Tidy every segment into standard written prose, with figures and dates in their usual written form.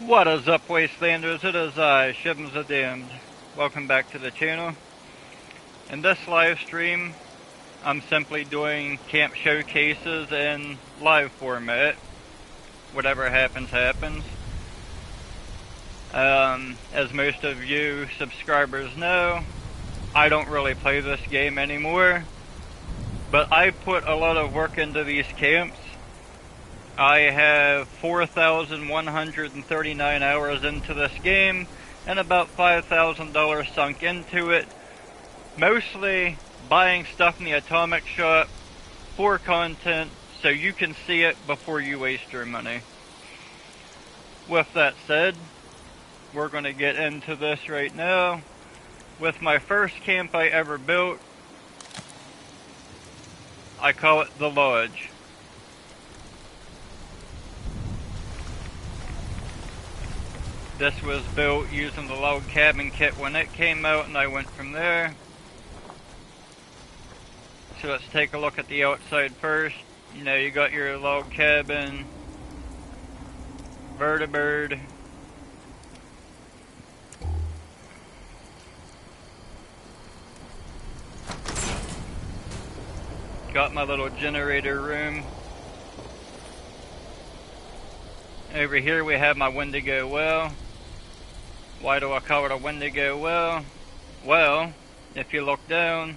What is up, Wastelanders? It is I, Shivms the Damned. Welcome back to the channel. In this live stream, I'm simply doing camp showcases in live format. Whatever happens, happens. As most of you subscribers know, I don't really play this game anymore, but I put a lot of work into these camps. I have 4,139 hours into this game and about $5,000 sunk into it, mostly buying stuff in the atomic shop for content so you can see it before you waste your money. With that said, we're going to get into this right now with my first camp I ever built. I call it the Lodge. This was built using the log cabin kit when it came out, and I went from there. So let's take a look at the outside first. You know, you got your log cabin, vertibird, got my little generator room. Over here we have my Wendigo well. Why do I call it a Wendigo well? Well, if you look down,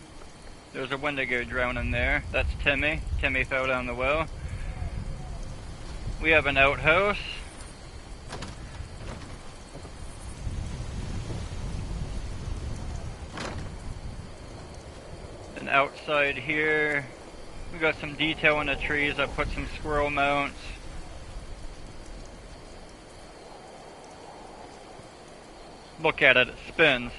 there's a Wendigo drowning there. That's Timmy. Timmy fell down the well. We have an outhouse. And outside here, we got some detail in the trees. I put some squirrel mounts. Look at it, it spins.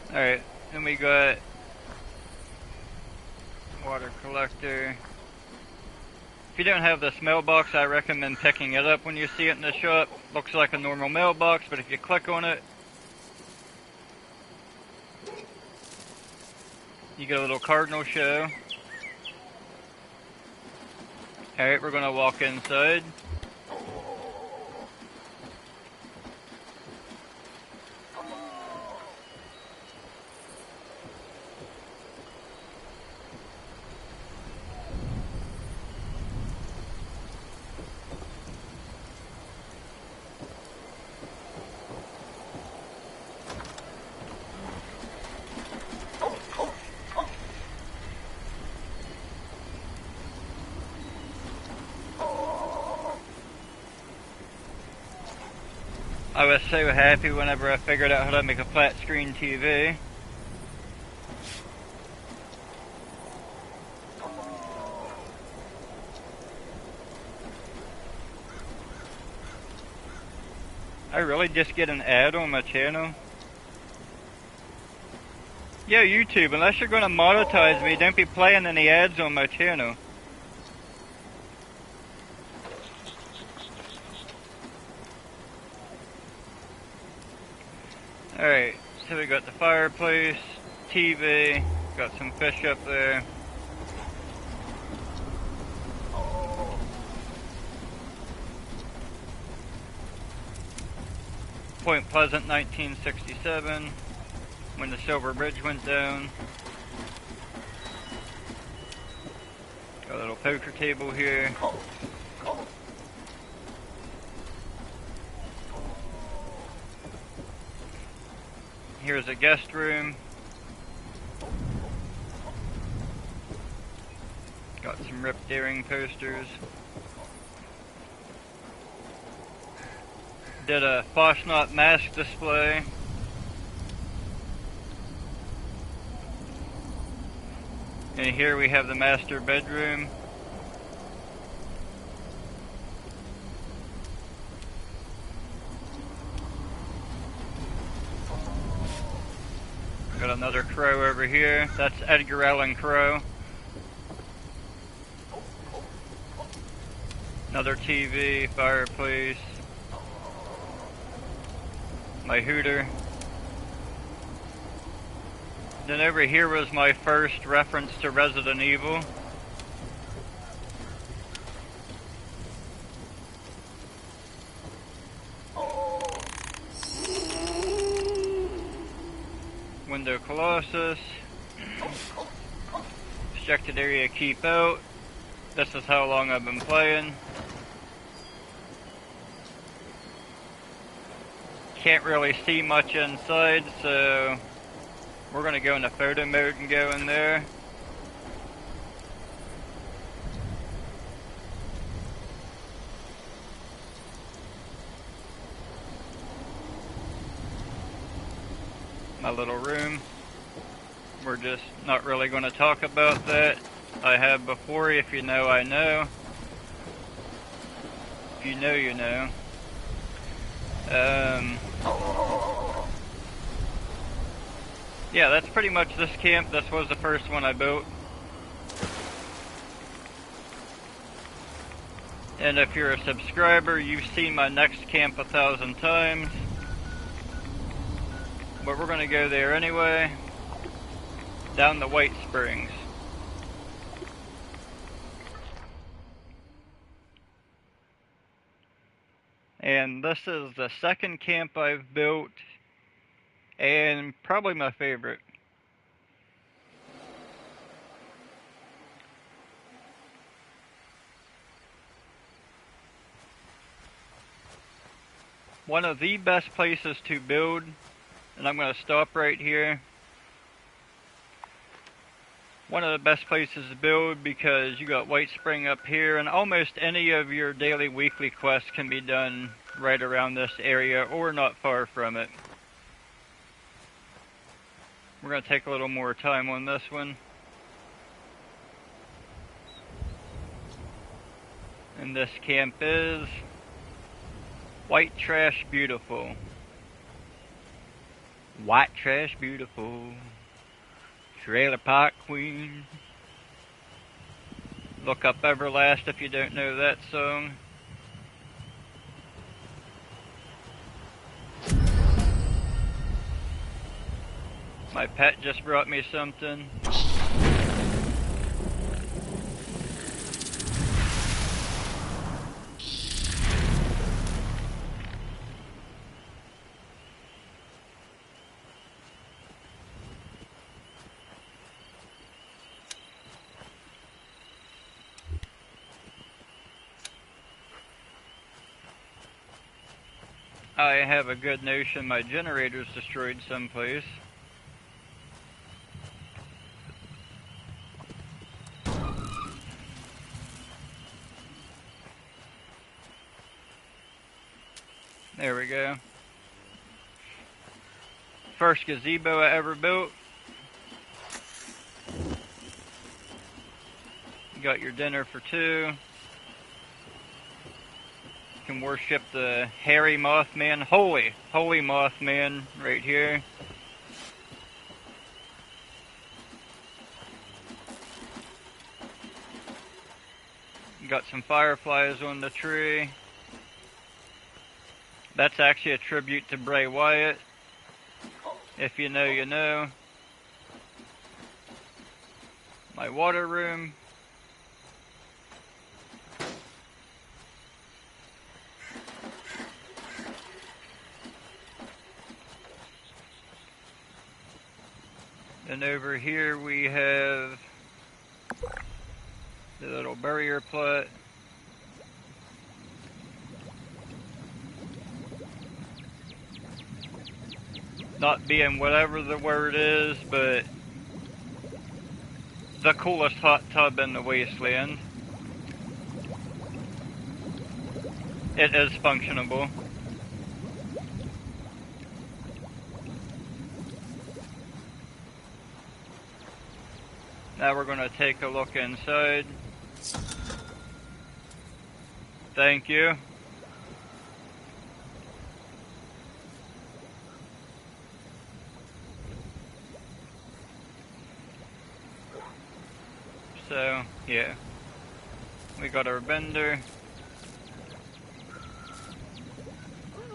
Alright, then we got water collector. If you don't have this mailbox, I recommend picking it up when you see it in the shop. Looks like a normal mailbox, but if you click on it, you get a little cardinal show. Alright, we're gonna walk inside. I was so happy whenever I figured out how to make a flat screen TV. I really just get an ad on my channel? Yo, YouTube, unless you're gonna monetize me, don't be playing any ads on my channel. Alright, so we got the fireplace, TV, got some fish up there. Point Pleasant, 1967, when the Silver Bridge went down. Got a little poker table here. Here's a guest room. Got some ripped earring posters. Did a Foshnot mask display. And here we have the master bedroom. Got another crow over here. That's Edgar Allan Crow. Another TV, fireplace. My hooter. Then over here was my first reference to Resident Evil. Window Colossus. Restricted area, keep out. This is how long I've been playing. Can't really see much inside, so we're going to go into photo mode and go in there. My little room. We're just not really going to talk about that. I have before. If you know, I know. If you know, you know. Yeah, that's pretty much this camp. This was the first one I built. And if you're a subscriber, you've seen my next camp 1,000 times. But we're going to go there anyway. Down the White Springs. And this is the second camp I've built, and probably my favorite. One of the best places to build, and I'm going to stop right here. One of the best places to build because you got White Spring up here, and almost any of your daily, weekly quests can be done right around this area or not far from it. We're going to take a little more time on this one. And this camp is White Trash Beautiful. White Trash Beautiful. Trailer Park Queen. Look up Everlast if you don't know that song. My pet just brought me something. I have a good notion my generator's destroyed someplace. There we go. First gazebo I ever built. You got your dinner for two. You can worship the hairy Mothman, holy Mothman right here. You got some fireflies on the tree. That's actually a tribute to Bray Wyatt. If you know, you know. My water room. And over here we have the little barrier plot. Not being whatever the word is, but the coolest hot tub in the wasteland. It is functionable. Now we're going to take a look inside. Thank you. So, yeah. We got our bender.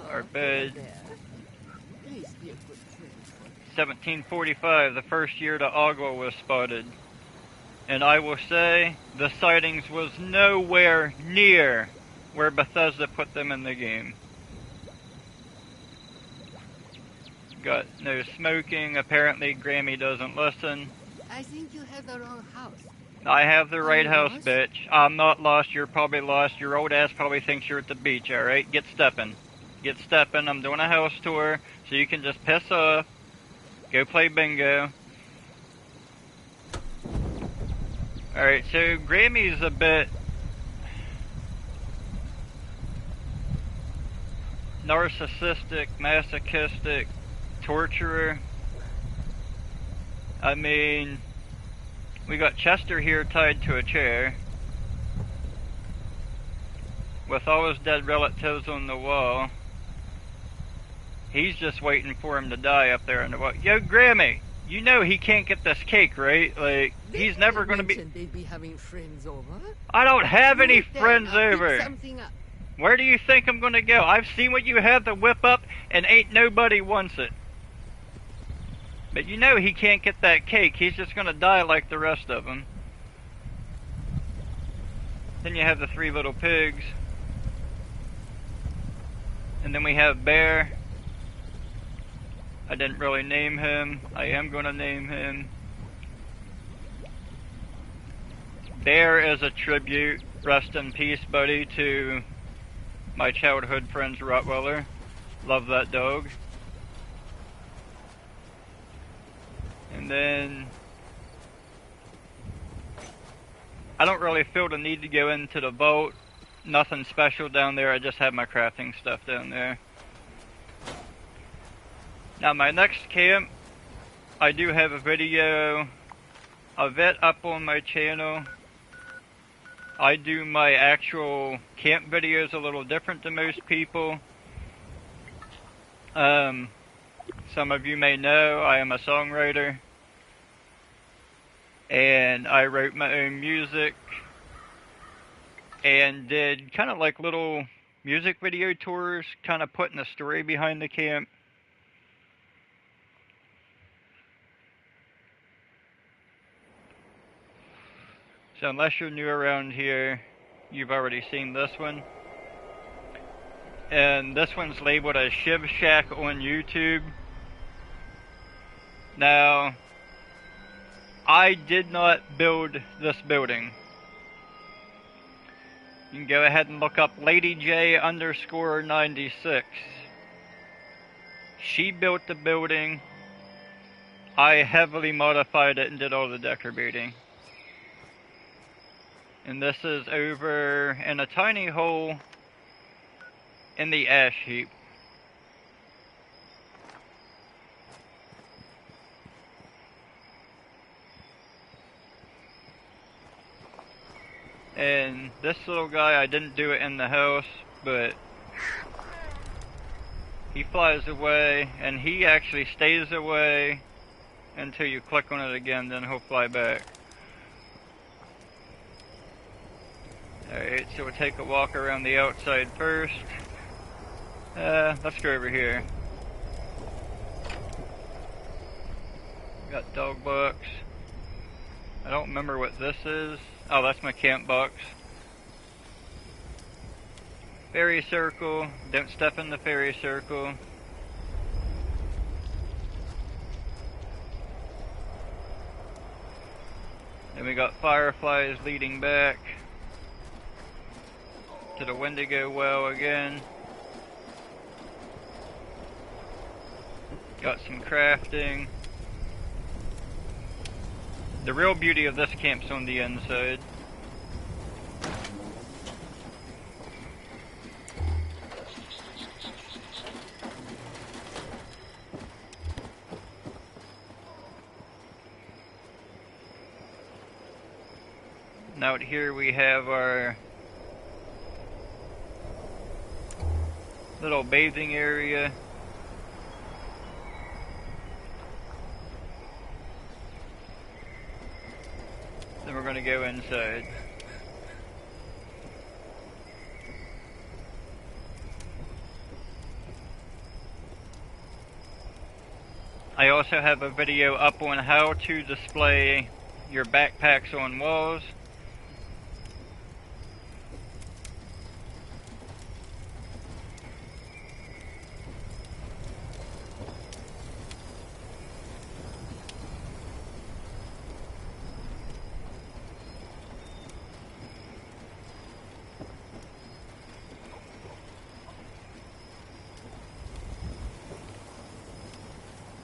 Our bed. 1745, the first year the Agua was spotted. And I will say, the sightings was nowhere near where Bethesda put them in the game. Got no smoking. Apparently Grammy doesn't listen. I think you have the wrong house. I have the Are right you house, lost? bitch. I'm not lost. You're probably lost. Your old ass probably thinks you're at the beach, alright? Get stepping. Get stepping. I'm doing a house tour, so you can just piss off. Go play bingo. Alright, so Grammy's a bit narcissistic, masochistic, torturer. I mean, we got Chester here tied to a chair with all his dead relatives on the wall. He's just waiting for him to die up there in the wall. Yo, Grammy, you know he can't get this cake, right? Like, he's never gonna be... They'd be having friends over. I don't have any Wait there, friends I'll pick over. something up. Where do you think I'm gonna go? I've seen what you have to whip up, and ain't nobody wants it. But you know he can't get that cake. He's just gonna die like the rest of them. Then you have the three little pigs. And then we have Bear. I didn't really name him. I am gonna name him. Bear is a tribute, rest in peace, buddy, to my childhood friend's Rottweiler. Love that dog. And then I don't really feel the need to go into the vault. Nothing special down there. I just have my crafting stuff down there. Now my next camp, I do have a video of it up on my channel. I do my actual camp videos a little different than most people. Some of you may know I am a songwriter. And I wrote my own music. And did kind of like little music video tours, kind of putting a story behind the camp. So unless you're new around here, you've already seen this one. And this one's labeled as Shiv Shack on YouTube. Now, I did not build this building. You can go ahead and look up Lady J _ 96. She built the building. I heavily modified it and did all the decorating. And this is over in a tiny hole in the ash heap. And this little guy, I didn't do it in the house, but he flies away, and he actually stays away until you click on it again, then he'll fly back. Alright, so we'll take a walk around the outside first. Let's go over here. Got dog box. I don't remember what this is. Oh, that's my camp box. Fairy circle. Don't step in the fairy circle. Then we got fireflies leading back to the Wendigo well again. Got some crafting. The real beauty of this camp's on the inside. And out here we have our little bathing area. Then we're going to go inside. I also have a video up on how to display your backpacks on walls.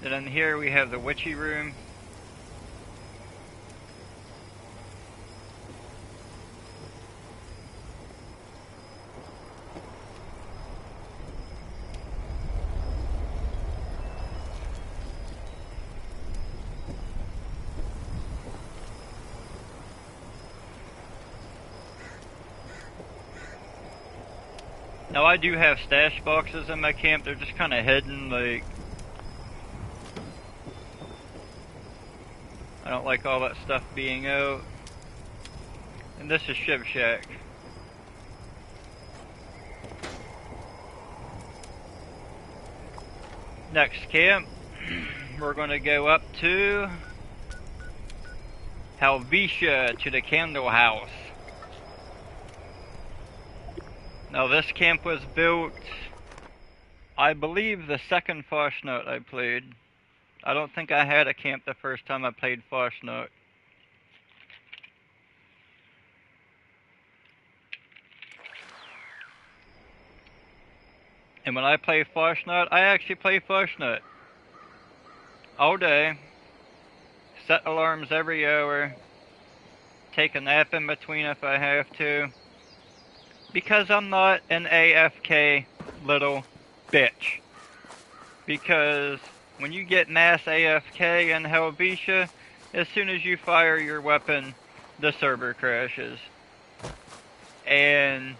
And then here we have the witchy room. Now I do have stash boxes in my camp, they're just kind of hidden, like... I don't like all that stuff being out. And this is Shiv Shack. Next camp, we're going to go up to Helvetia, to the Candle House. Now this camp was built, I believe, the second Foshnot I played. I don't think I had a camp the first time I played Foshnot. And when I play Foshnot, I actually play Foshnot all day, set alarms every hour, take a nap in between if I have to. Because I'm not an AFK little bitch. Because when you get mass AFK in Helvetia, as soon as you fire your weapon, the server crashes. And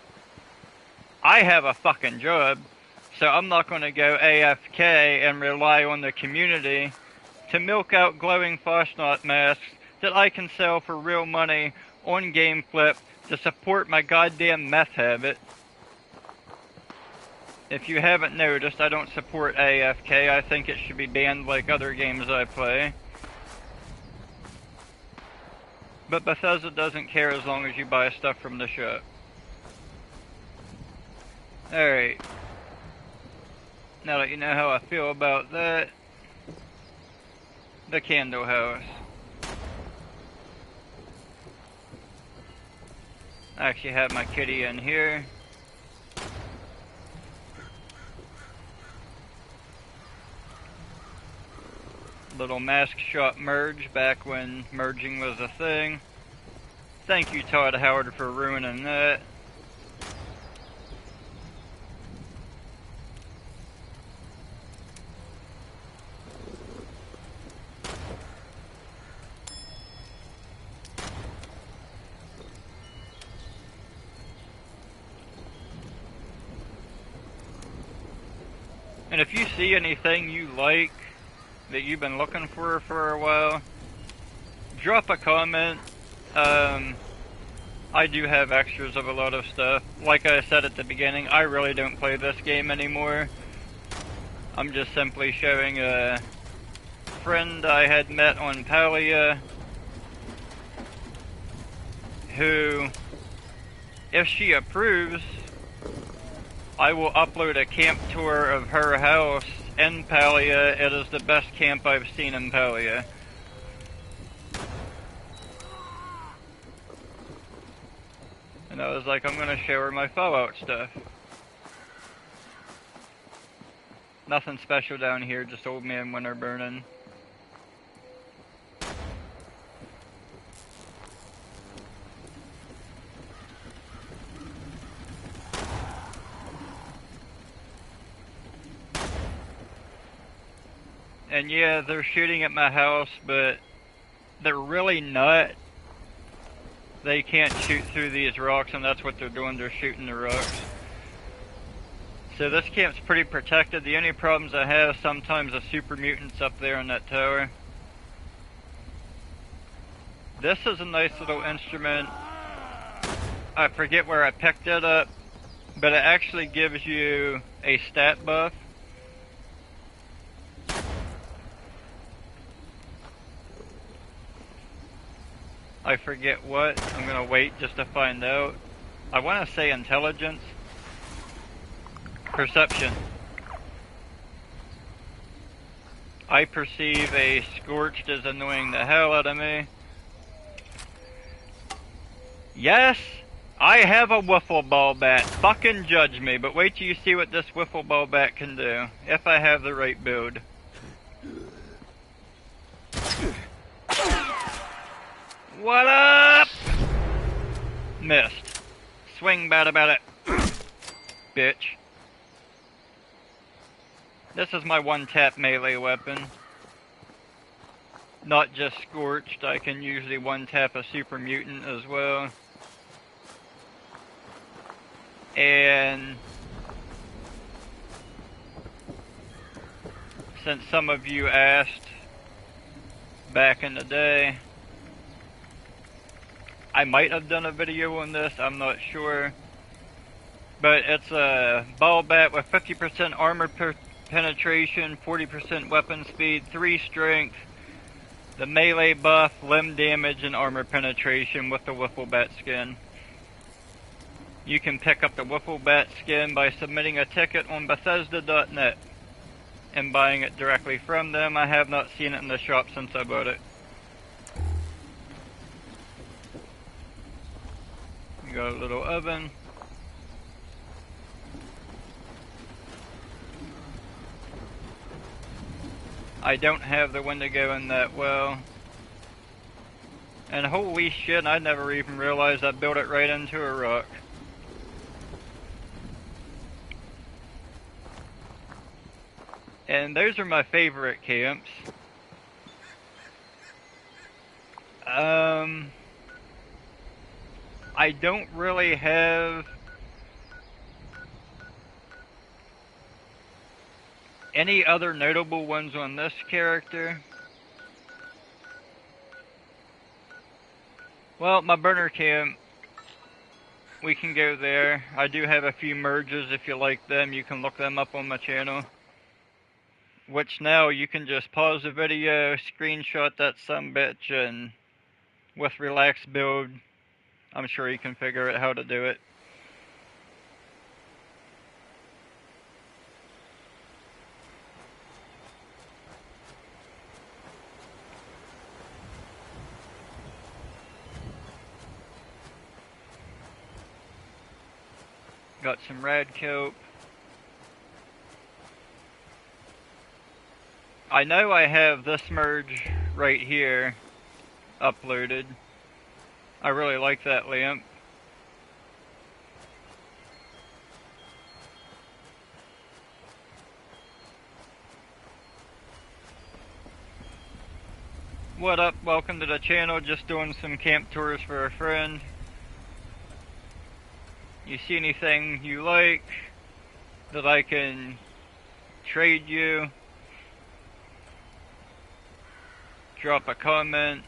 I have a fucking job, so I'm not going to go AFK and rely on the community to milk out glowing Foshnot masks that I can sell for real money on GameFlip to support my goddamn meth habit. If you haven't noticed, I don't support AFK. I think it should be banned like other games I play. But Bethesda doesn't care as long as you buy stuff from the shop. Alright. Now that you know how I feel about that, the Candle House. I actually have my kitty in here. Little mask shop merge back when merging was a thing. Thank you, Todd Howard, for ruining that. And if you see anything you like that you've been looking for a while, drop a comment. I do have extras of a lot of stuff. Like I said at the beginning, I really don't play this game anymore. I'm just simply showing a friend I had met on Palia, who, if she approves, I will upload a camp tour of her house in Palia. It is the best camp I've seen in Palia. And I was like, I'm gonna show her my Fallout stuff. Nothing special down here, just old man winter burning. And yeah, they're shooting at my house, but they're really not. They can't shoot through these rocks, and that's what they're doing, they're shooting the rocks. So this camp's pretty protected. The only problems I have sometimes are super mutants up there in that tower. This is a nice little instrument. I forget where I picked it up, but it actually gives you a stat buff. I forget what. I'm gonna wait just to find out. I want to say intelligence. Perception. I perceive a scorched as annoying the hell out of me. Yes, I have a wiffle ball bat. Fucking judge me, but wait till you see what this wiffle ball bat can do. If I have the right build. What up? Missed. Swing bat about it. Bitch. This is my one-tap melee weapon. Not just Scorched, I can usually one-tap a Super Mutant as well. And since some of you asked back in the day, I might have done a video on this, I'm not sure. But it's a ball bat with 50% armor penetration, 40% weapon speed, 3 strength, the melee buff, limb damage, and armor penetration with the Wiffle Bat skin. You can pick up the Wiffle Bat skin by submitting a ticket on Bethesda.net and buying it directly from them. I have not seen it in the shop since I bought it. You got a little oven. I don't have the window going that well. And holy shit, I never even realized I built it right into a rock. And those are my favorite camps. I don't really have any other notable ones on this character. Well, my burner camp, we can go there. I do have a few merges. If you like them, you can look them up on my channel. Which now you can just pause the video, screenshot that sumbitch, and with relaxed build, I'm sure you can figure out how to do it. Got some rad cope. I know I have this merge right here uploaded. I really like that lamp. What up? Welcome to the channel. Just doing some camp tours for a friend. You see anything you like that I can trade you? Drop a comment.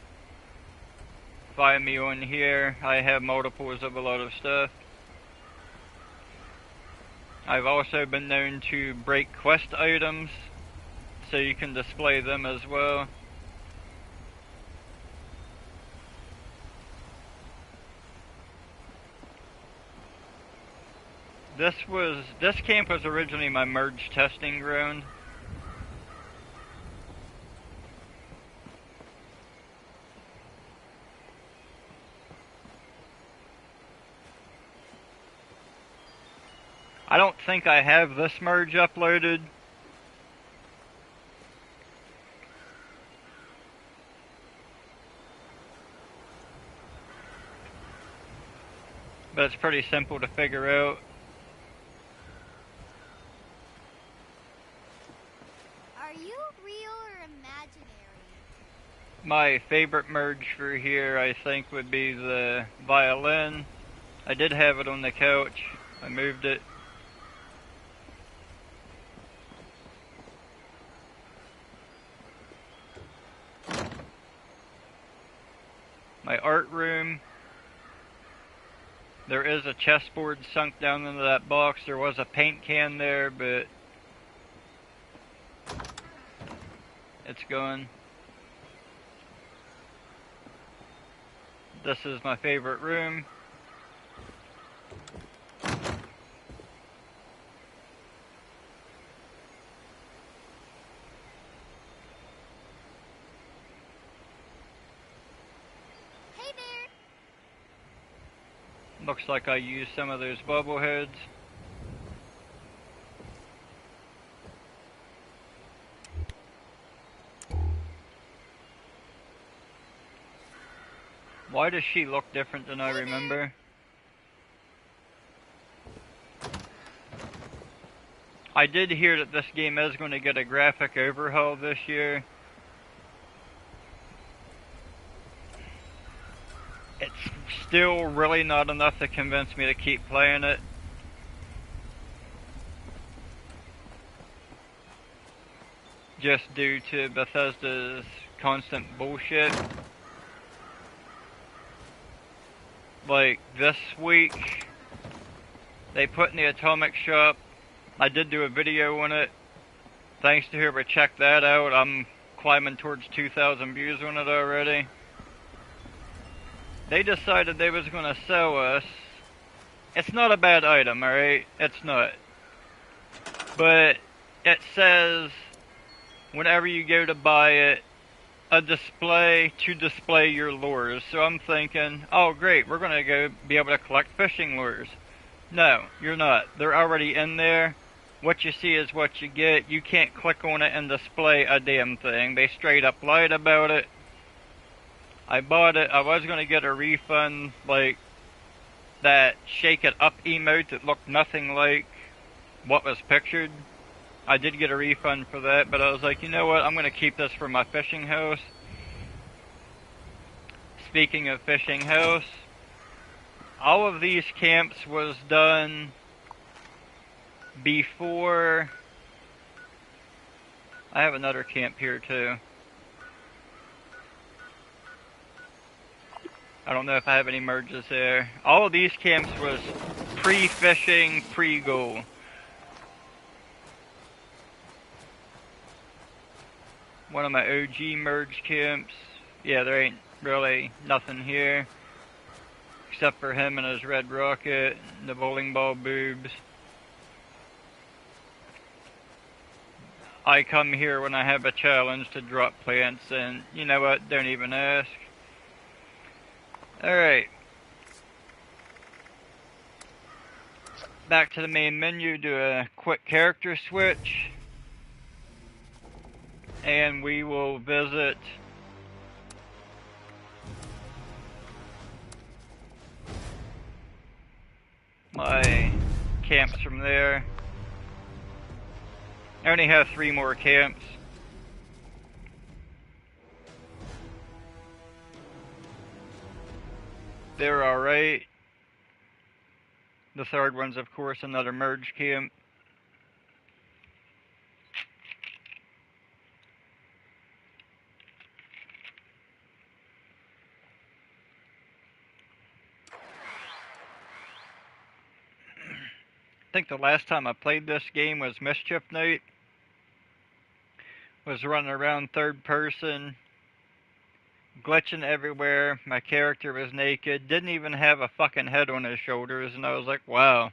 Find me on here. I have multiples of a lot of stuff. I've also been known to break quest items, so you can display them as well. This camp was originally my merge testing ground. I don't think I have this merge uploaded. But it's pretty simple to figure out. Are you real or imaginary? My favorite merge for here, I think, would be the violin. I did have it on the couch. I moved it. My art room. There is a chessboard sunk down into that box. There was a paint can there, but it's gone. This is my favorite room. Hey there! Looks like I used some of those bobbleheads. Why does she look different than I remember? I did hear that this game is going to get a graphic overhaul this year. It's still really not enough to convince me to keep playing it. Just due to Bethesda's constant bullshit. Like this week, they put in the Atomic Shop. I did do a video on it. Thanks to whoever checked that out, I'm climbing towards 2,000 views on it already. They decided they was gonna sell us. It's not a bad item, alright? It's not. But it says, whenever you go to buy it, a display to display your lures. So I'm thinking, oh great, we're gonna go be able to collect fishing lures. No, you're not. They're already in there. What you see is what you get. You can't click on it and display a damn thing. They straight up lied about it. I bought it. I was gonna get a refund, like that shake it up emote that looked nothing like what was pictured. I did get a refund for that, but I was like, you know what, I'm going to keep this for my fishing house. Speaking of fishing house, all of these camps was done before... I have another camp here too. I don't know if I have any merges there. All of these camps was pre-fishing, pre-goal. One of my OG merge camps. Yeah, there ain't really nothing here. Except for him and his red rocket, and the bowling ball boobs. I come here when I have a challenge to drop plants, and you know what, don't even ask. Alright. Back to the main menu, do a quick character switch. And we will visit my camps from there. I only have 3 more camps. They're alright. The third one's of course another merge camp. I think the last time I played this game was Mischief Night. Was running around third person, glitching everywhere. My character was naked, didn't even have a fucking head on his shoulders, and I was like, wow.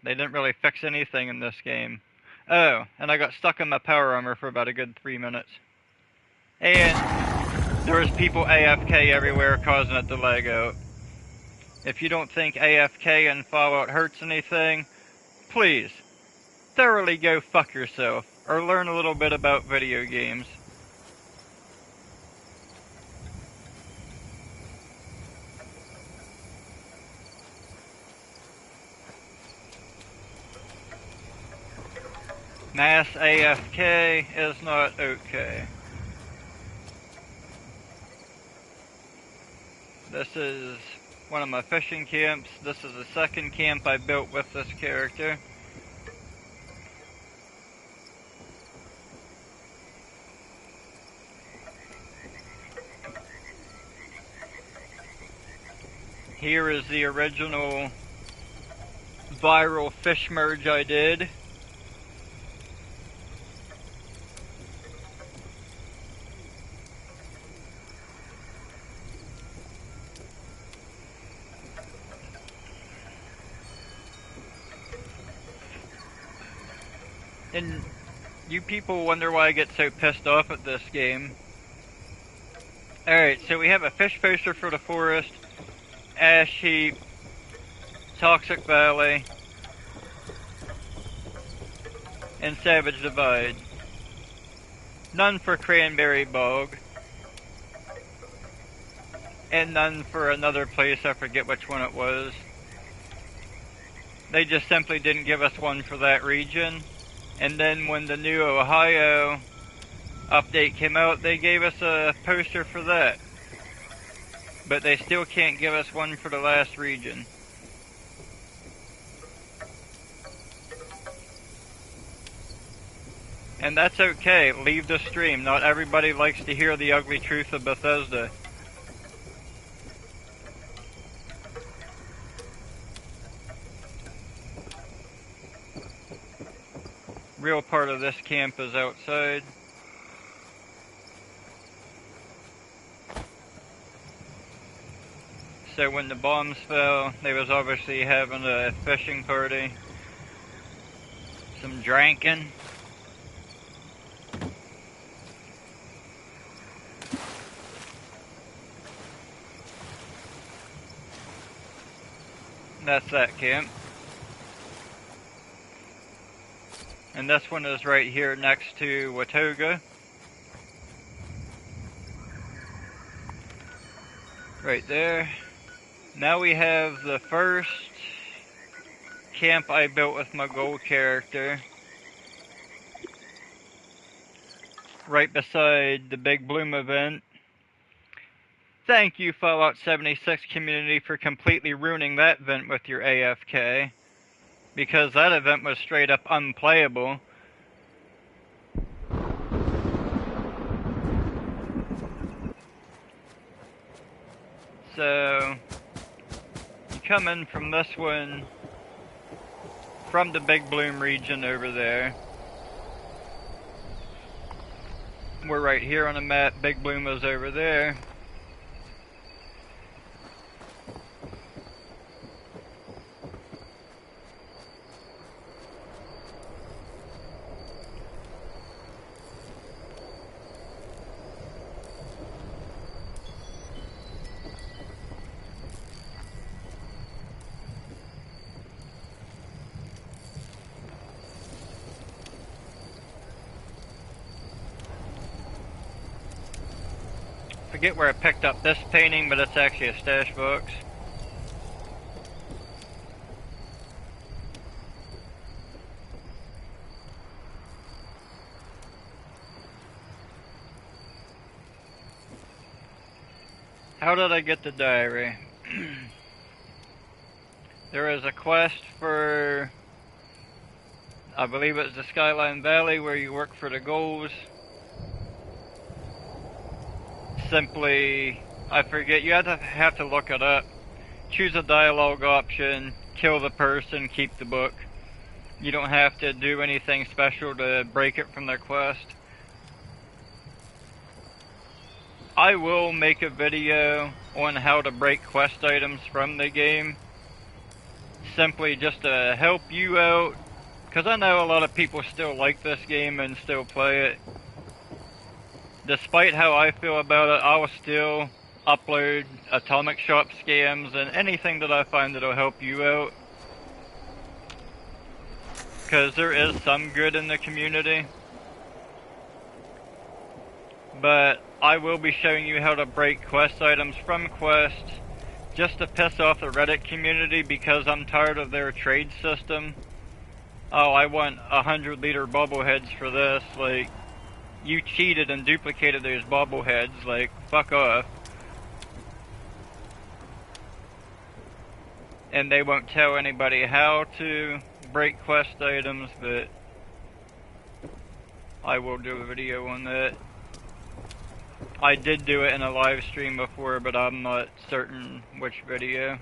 They didn't really fix anything in this game. Oh, and I got stuck in my power armor for about a good 3 minutes. And there was people AFK everywhere causing it to lag out. If you don't think AFK in Fallout hurts anything, please, thoroughly go fuck yourself, or learn a little bit about video games. Mass AFK is not okay. This is one of my fishing camps. This is the second camp I built with this character. Here is the original viral fish merge I did. And you people wonder why I get so pissed off at this game. Alright, so we have a fish poster for the forest, ash heap, toxic valley, and savage divide. None for cranberry bog. and none for another place. I forget which one it was. They just simply didn't give us one for that region. And then when the new Ohio update came out, they gave us a poster for that. But they still can't give us one for the last region. And that's okay, leave the stream. Not everybody likes to hear the ugly truth of Bethesda. Real part of this camp is outside. So when the bombs fell, they was obviously having a fishing party. Some drinking. That's that camp. And this one is right here next to Watoga. Right there. Now we have the first camp I built with my gold character. Right beside the Big Bloom event. Thank you, Fallout 76 community, for completely ruining that event with your AFK. Because that event was straight up unplayable. So, you come in from this one, from the Big Bloom region over there. We're right here on the map, Big Bloom is over there. Forget where I picked up this painting, but it's actually a stash box. How did I get the diary? There is a quest for, I believe it's the Skyline Valley, where you work for the goals. Simply, I forget, you have to look it up. Choose a dialogue option, kill the person, keep the book. You don't have to do anything special to break it from their quest. I will make a video on how to break quest items from the game. Simply just to help you out, because I know a lot of people still like this game and still play it. Despite how I feel about it, I'll still upload atomic shop scams and anything that I find that'll help you out. Because there is some good in the community. But I will be showing you how to break quest items from quests just to piss off the Reddit community, because I'm tired of their trade system. Oh, I want 100-liter bobbleheads for this. Like, you cheated and duplicated those bobbleheads. Like, fuck off. And they won't tell anybody how to break quest items, but I will do a video on that. I did do it in a live stream before, but I'm not certain which video.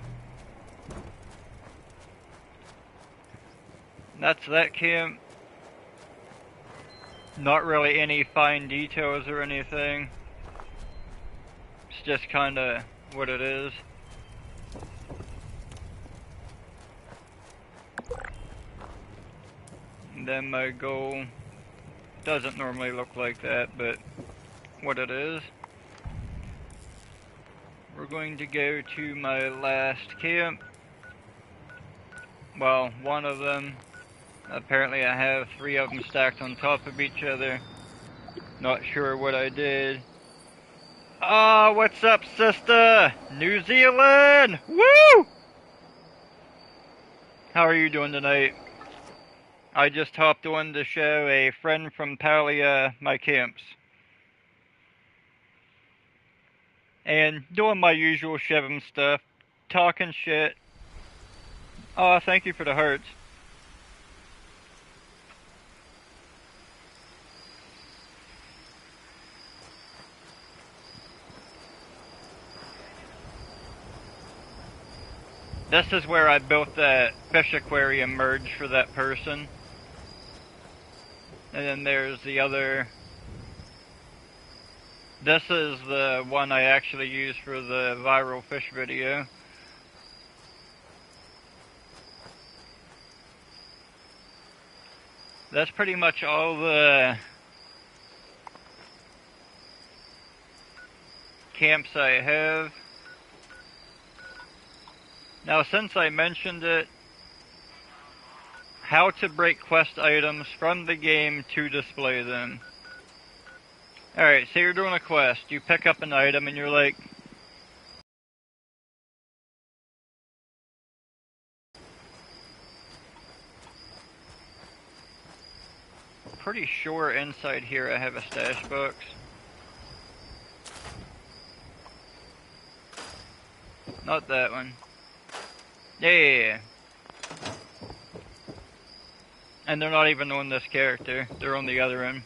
That's that camp. Not really any fine details or anything. It's just kinda what it is. And then my goal doesn't normally look like that, but what it is. We're going to go to my last camp. Well, one of them. Apparently I have 3 of them stacked on top of each other. Not sure what I did. Ah, what's up, sister? New Zealand! Woo! How are you doing tonight? I just hopped on to show a friend from Palia my camps. And doing my usual Shevim stuff. Talking shit. Oh, thank you for the hearts. This is where I built that fish aquarium merge for that person. And then there's the other. This is the one I actually used for the viral fish video. That's pretty much all the camps I have. Now, since I mentioned it, how to break quest items from the game to display them. Alright, so you're doing a quest, you pick up an item and you're like, pretty sure inside here I have a stash box. Not that one. Yeah. And they're not even on this character, they're on the other end.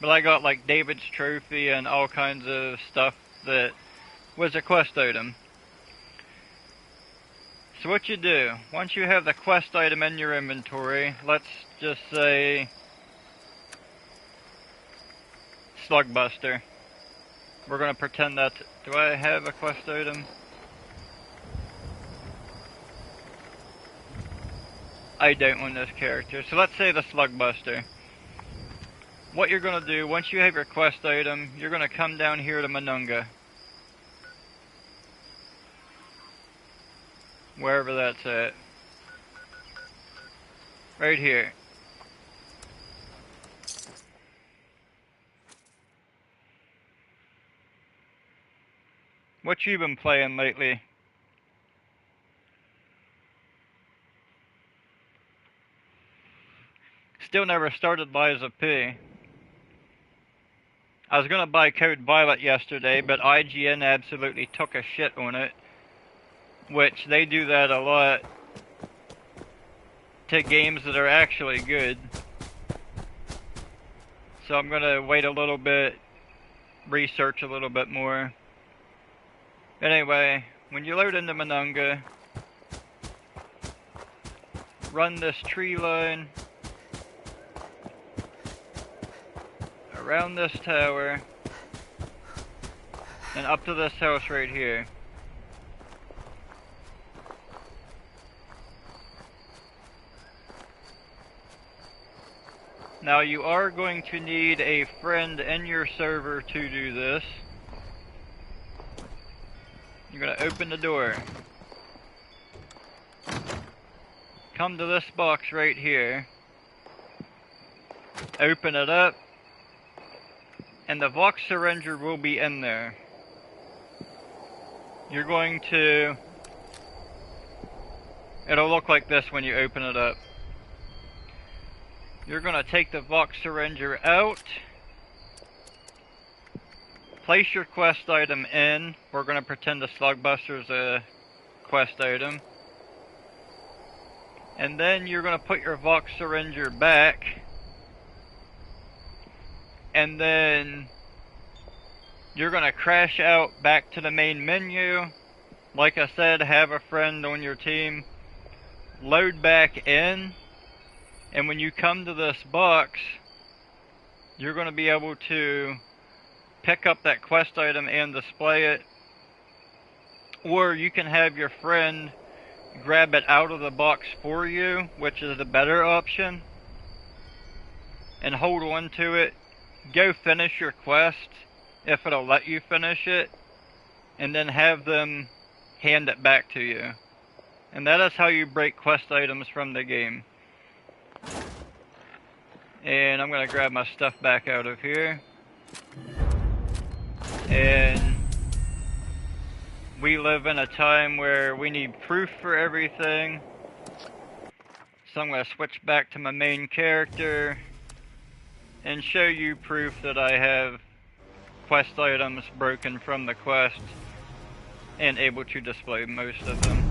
But I got like David's trophy and all kinds of stuff that was a quest item. So what you do, once you have the quest item in your inventory, let's just say Slugbuster. We're gonna pretend that, do I have a quest item? I don't on this character. So let's say the Slugbuster. What you're gonna do, once you have your quest item, you're gonna come down here to Manunga. Wherever that's at. Right here. What you been playing lately? Still never started Liza P. I was gonna buy Code Violet yesterday, but IGN absolutely took a shit on it. Which, they do that a lot to games that are actually good. So I'm gonna wait a little bit, research a little bit more. Anyway, when you load into Manunga, run this tree line around this tower and up to this house right here. Now you are going to need a friend in your server to do this. You're going to open the door. Come to this box right here. Open it up. And the Vox syringer will be in there. You're going to... It'll look like this when you open it up. You're going to take the Vox syringer out. Place your quest item in. We're going to pretend the Slugbuster's a quest item. And then you're going to put your Vox syringer back. And then you're going to crash out back to the main menu. Like I said, have a friend on your team. Load back in. And when you come to this box, you're going to be able to pick up that quest item and display it. Or you can have your friend grab it out of the box for you, which is the better option. And hold on to it. Go finish your quest, if it'll let you finish it, and then have them hand it back to you. And that is how you break quest items from the game. And I'm gonna grab my stuff back out of here. And we live in a time where we need proof for everything. So I'm going to switch back to my main character and show you proof that I have quest items broken from the quest and able to display most of them.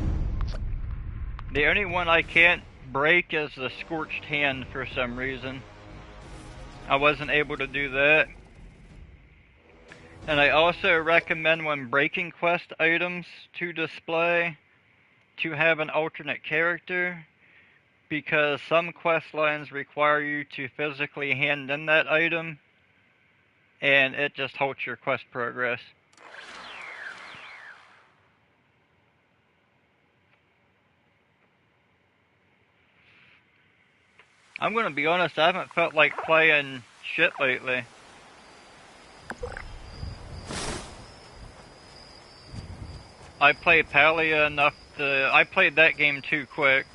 The only one I can't break is the Scorched Hand for some reason. I wasn't able to do that. And I also recommend when breaking quest items to display to have an alternate character, because some quest lines require you to physically hand in that item and it just halts your quest progress. I'm gonna be honest, I haven't felt like playing shit lately. I played Palia enough to... I played that game too quick.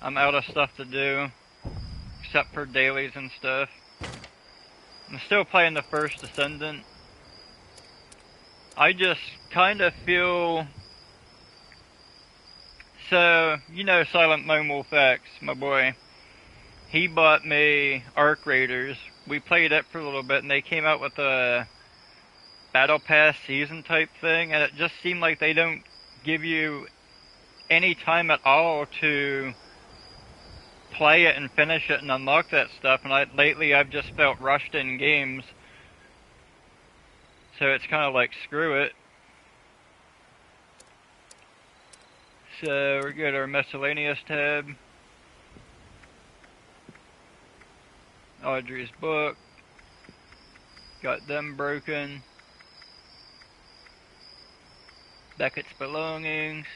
I'm out of stuff to do, except for dailies and stuff. I'm still playing the first Descendant. I just kind of feel... So, you know Silent Moan Wolf X, my boy. He bought me Arc Raiders. We played it for a little bit and they came out with a Battle Pass season type thing, and it just seemed like they don't give you any time at all to play it and finish it and unlock that stuff, and lately I've just felt rushed in games. So it's kind of like, screw it. So we go to our miscellaneous tab. Audrey's book. Got them broken. Beckett's belongings.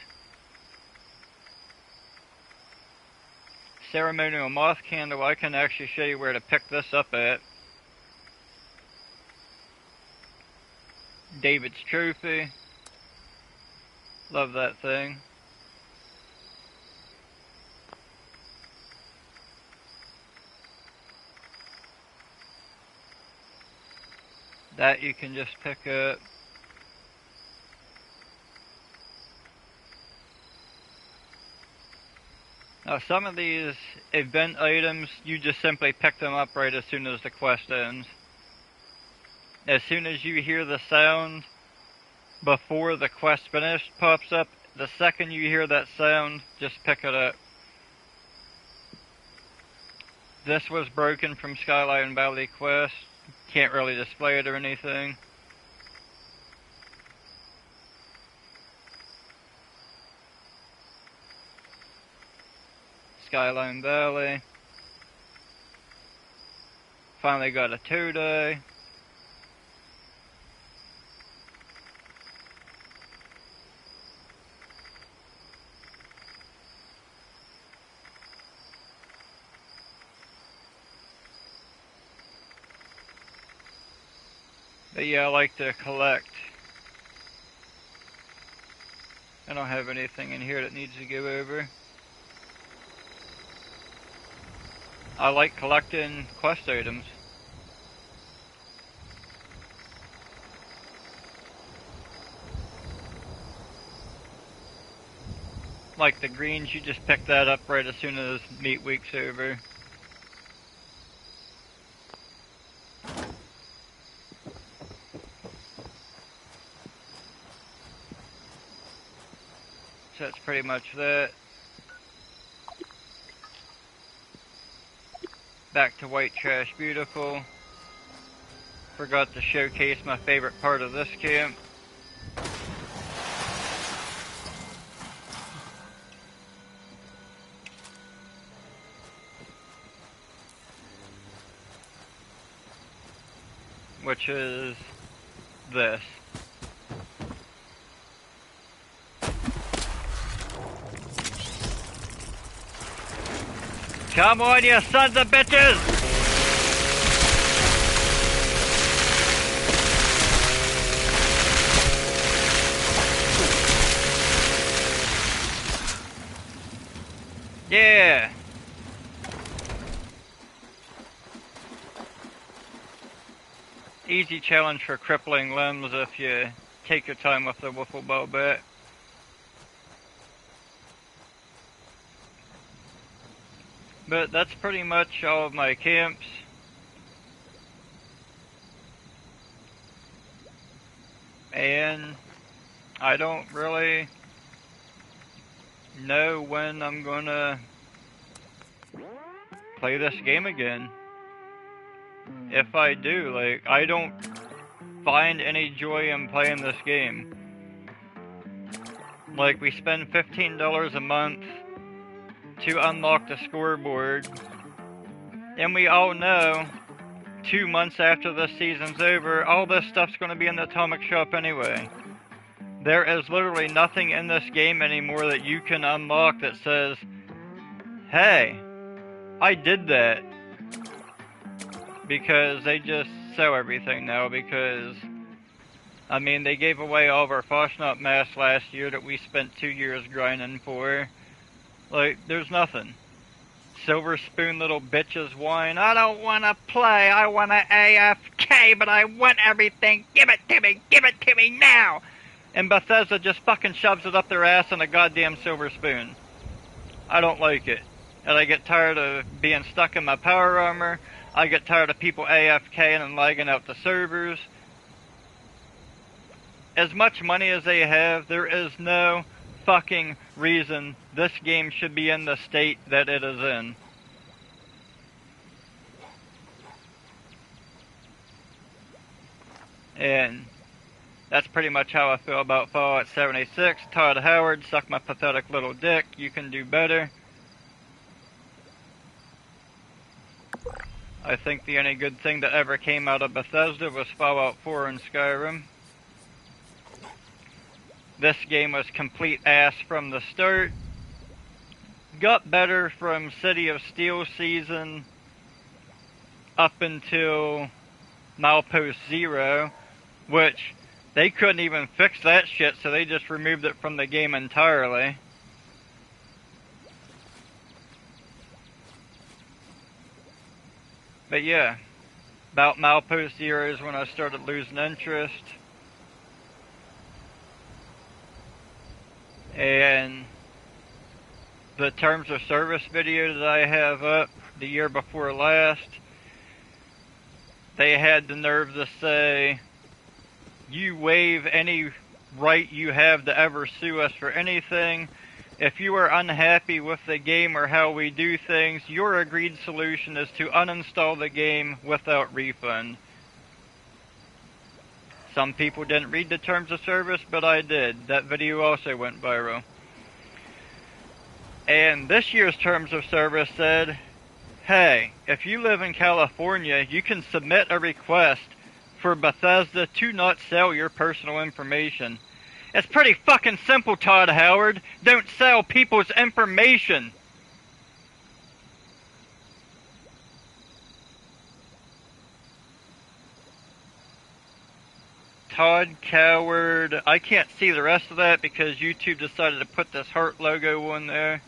Ceremonial moth candle. I can actually show you where to pick this up at. David's trophy. Love that thing. That you can just pick up. Now some of these event items, you just simply pick them up right as soon as the quest ends. As soon as you hear the sound before the quest finished pops up, the second you hear that sound, just pick it up. This was broken from Skyline Valley Quest. Can't really display it or anything. Skyline Valley. Finally got a 2-day. But yeah, I like to collect. I don't have anything in here that needs to go over. I like collecting quest items. Like the greens, you just pick that up right as soon as meat week's over. So that's pretty much that. Back to White Trash Beautiful. Forgot to showcase my favorite part of this camp. Which is this. Come on, you sons of bitches! Yeah! easy challenge for crippling limbs if you take your time with the wiffle ball bat. But that's pretty much all of my camps. And I don't really know when I'm gonna play this game again. If I do, like, I don't find any joy in playing this game. Like, we spend $15 a month to unlock the scoreboard, and we all know 2 months after this season's over, all this stuff's gonna be in the Atomic Shop anyway. There is literally nothing in this game anymore that you can unlock that says, hey, I did that. Because they just sell everything now, because, I mean, they gave away all of our Foshnot masks last year that we spent 2 years grinding for. Like, there's nothing. Silver Spoon little bitches whine, I don't wanna play, I wanna AFK, but I want everything, give it to me now! And Bethesda just fucking shoves it up their ass in a goddamn Silver Spoon. I don't like it. And I get tired of being stuck in my power armor. I get tired of people AFKing and lagging out the servers. As much money as they have, there is no fucking reason this game should be in the state that it is in. And that's pretty much how I feel about Fallout 76. Todd Howard, suck my pathetic little dick. You can do better. I think the only good thing that ever came out of Bethesda was Fallout 4 and Skyrim. This game was complete ass from the start. Got better from City of Steel season up until Milepost Zero, which they couldn't even fix that shit, so they just removed it from the game entirely. But yeah, about Milepost Zero is when I started losing interest. And the terms of service video that I have up the year before last, they had the nerve to say, you waive any right you have to ever sue us for anything. If you are unhappy with the game or how we do things, your agreed solution is to uninstall the game without refund. Some people didn't read the terms of service, but I did. That video also went viral. And this year's terms of service said, hey, if you live in California, you can submit a request for Bethesda to not sell your personal information. It's pretty fucking simple, Todd Howard. Don't sell people's information. Todd Coward. I can't see the rest of that because YouTube decided to put this heart logo on there.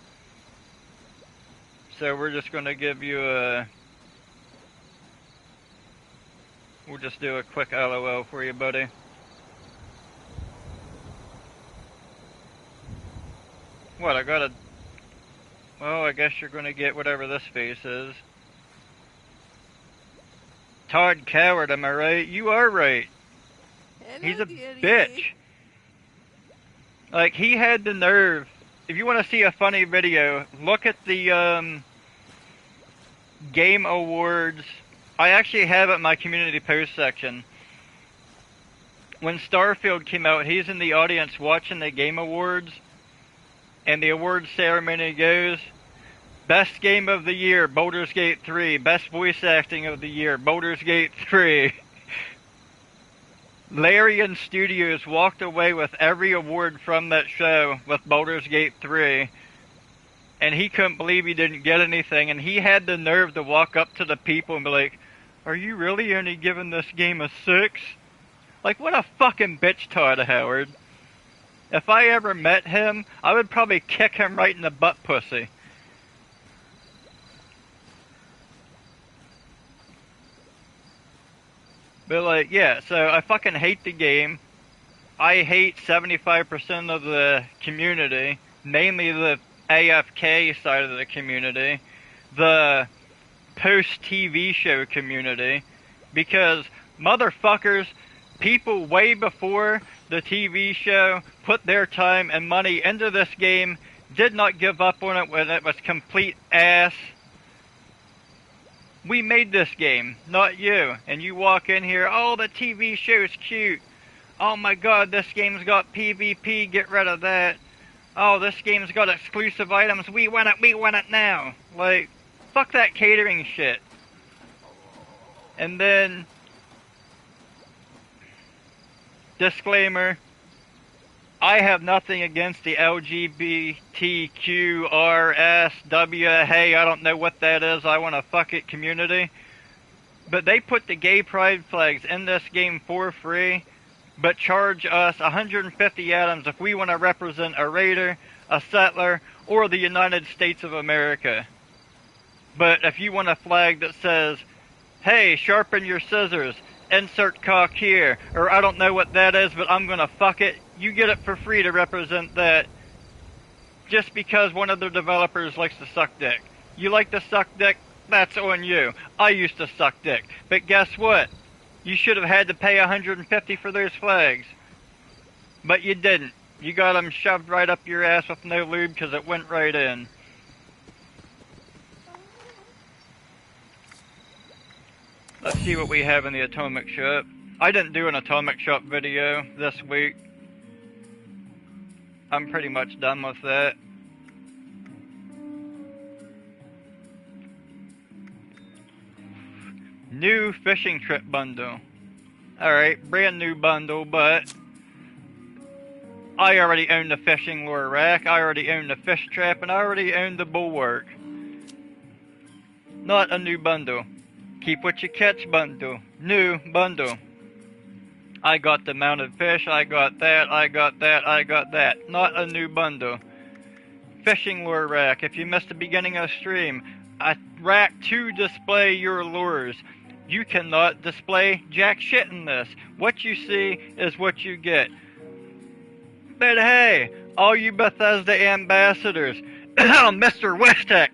So we're just going to give you a... We'll just do a quick LOL for you, buddy. What, I gotta... Well, I guess you're gonna get whatever this face is. Todd Coward, am I right? You are right. Hello, He's a dearie. bitch. Like, he had the nerve. If you want to see a funny video, look at the, Game Awards. I actually have it in my community post section. When Starfield came out, he's in the audience watching the Game Awards. And the awards ceremony goes, Best Game of the Year, Baldur's Gate 3. Best Voice Acting of the Year, Baldur's Gate 3. Larian Studios walked away with every award from that show with Baldur's Gate 3. And he couldn't believe he didn't get anything. And he had the nerve to walk up to the people and be like, are you really only giving this game a 6? Like, what a fucking bitch, Todd Howard. If I ever met him, I would probably kick him right in the butt pussy. But like, yeah, so I fucking hate the game. I hate 75% of the community, mainly the AFK side of the community, the post-TV show community, because motherfuckers, people way before the TV show put their time and money into this game, did not give up on it when it was complete ass. We made this game, not you. And you walk in here, oh, the TV show's cute. Oh my god, this game's got PvP, get rid of that. Oh, this game's got exclusive items, we want it now. Like, fuck that catering shit. And then, disclaimer, I have nothing against the LGBTQRSW, hey, I don't know what that is, I wanna fuck it community. But they put the gay pride flags in this game for free, but charge us 150 atoms if we want to represent a raider, a settler, or the United States of America. But if you want a flag that says, hey, sharpen your scissors, insert cock here, or I don't know what that is, but I'm gonna fuck it, you get it for free to represent that, just because one of the developers likes to suck dick. You like to suck dick? That's on you. I used to suck dick. But guess what? You should have had to pay 150 for those flags. But you didn't. You got them shoved right up your ass with no lube because it went right in. Let's see what we have in the Atomic Shop. I didn't do an Atomic Shop video this week. I'm pretty much done with that. New fishing trip bundle. Alright, brand new bundle, but I already own the fishing lure rack, I already own the fish trap, and I already own the bulwark. Not a new bundle. Keep what you catch bundle. New bundle. I got the mounted fish, I got that, I got that, I got that. Not a new bundle. Fishing lure rack. If you missed the beginning of the stream, a rack to display your lures. You cannot display jack shit in this. What you see is what you get. But hey, all you Bethesda ambassadors, Mr. Westek,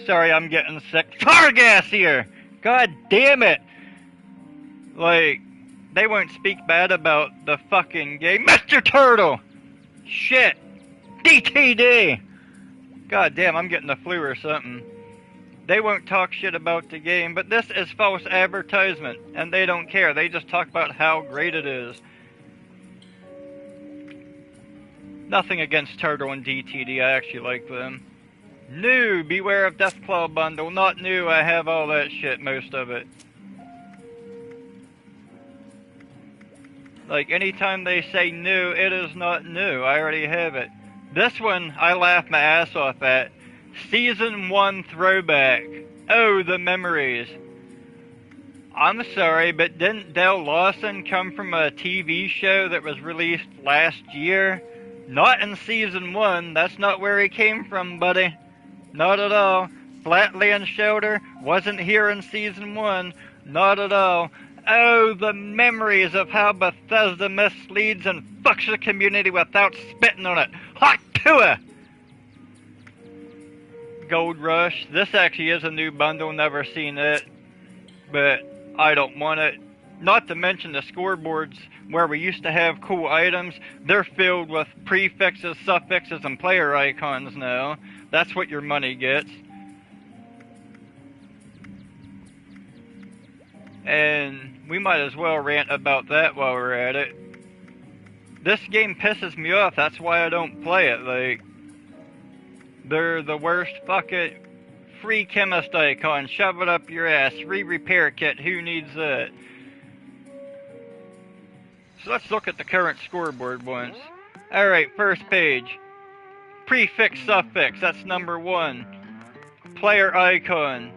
sorry I'm getting sick. Tar gas here! God damn it! Like, they won't speak bad about the fucking game. Mr. Turtle! Shit! DTD! God damn, I'm getting the flu or something. They won't talk shit about the game, but this is false advertisement, and they don't care. They just talk about how great it is. Nothing against Turtle and DTD, I actually like them. New, Beware of Deathclaw bundle. Not new, I have all that shit, most of it. Like, anytime they say new, it is not new. I already have it. This one, I laugh my ass off at. Season 1 throwback. Oh, the memories. I'm sorry, but didn't Del Lawson come from a TV show that was released last year? Not in Season 1. That's not where he came from, buddy. Not at all. Flatland Shelter wasn't here in Season 1. Not at all. Oh, the memories of how Bethesda misleads and fucks the community without spitting on it. Hot tour! Gold Rush. This actually is a new bundle, never seen it. But I don't want it. Not to mention the scoreboards where we used to have cool items. They're filled with prefixes, suffixes, and player icons now. That's what your money gets. And we might as well rant about that while we're at it. This game pisses me off, that's why I don't play it. Like, they're the worst. Fuck it. Free chemist icon, shove it up your ass. Free repair kit, who needs that? So let's look at the current scoreboard once. Alright, first page. Prefix, suffix, that's number 1. Player icon.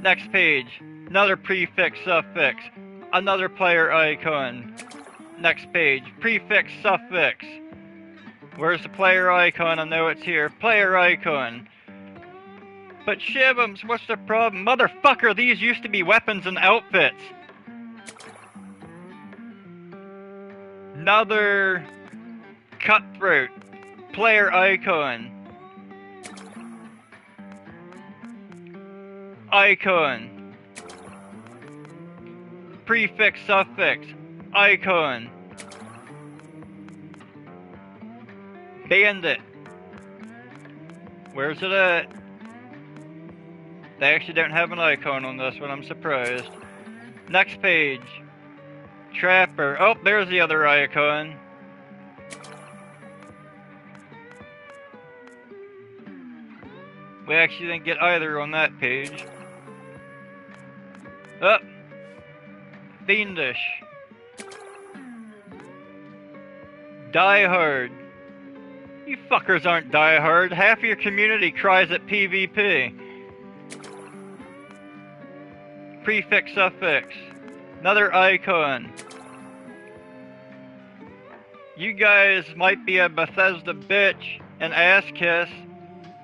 Next page. Another prefix, suffix. Another player icon. Next page. Prefix, suffix. Where's the player icon? I know it's here. Player icon. But Shivums, what's the problem? Motherfucker, these used to be weapons and outfits. Another cutthroat player icon. Icon. Prefix, suffix. Icon. Bandit. Where's it at? They actually don't have an icon on this one, I'm surprised. Next page. Trapper. Oh, there's the other icon. We actually didn't get either on that page. Oh. Fiendish. Die Hard. You fuckers aren't Die Hard. Half of your community cries at PvP. Prefix, suffix. Another icon. You guys might be a Bethesda bitch and ass kiss,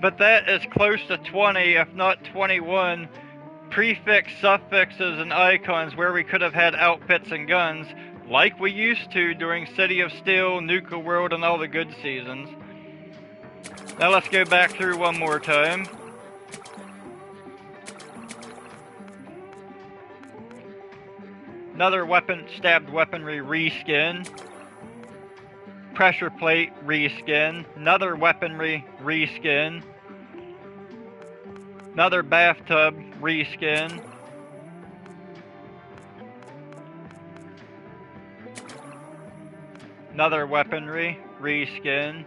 but that is close to 20, if not 21, prefix, suffixes, and icons where we could have had outfits and guns, like we used to during City of Steel, Nuka World, and all the good seasons. Now let's go back through one more time. Another stabbed weaponry reskin. Pressure plate reskin. Another weaponry reskin. Another bathtub reskin. Another weaponry reskin.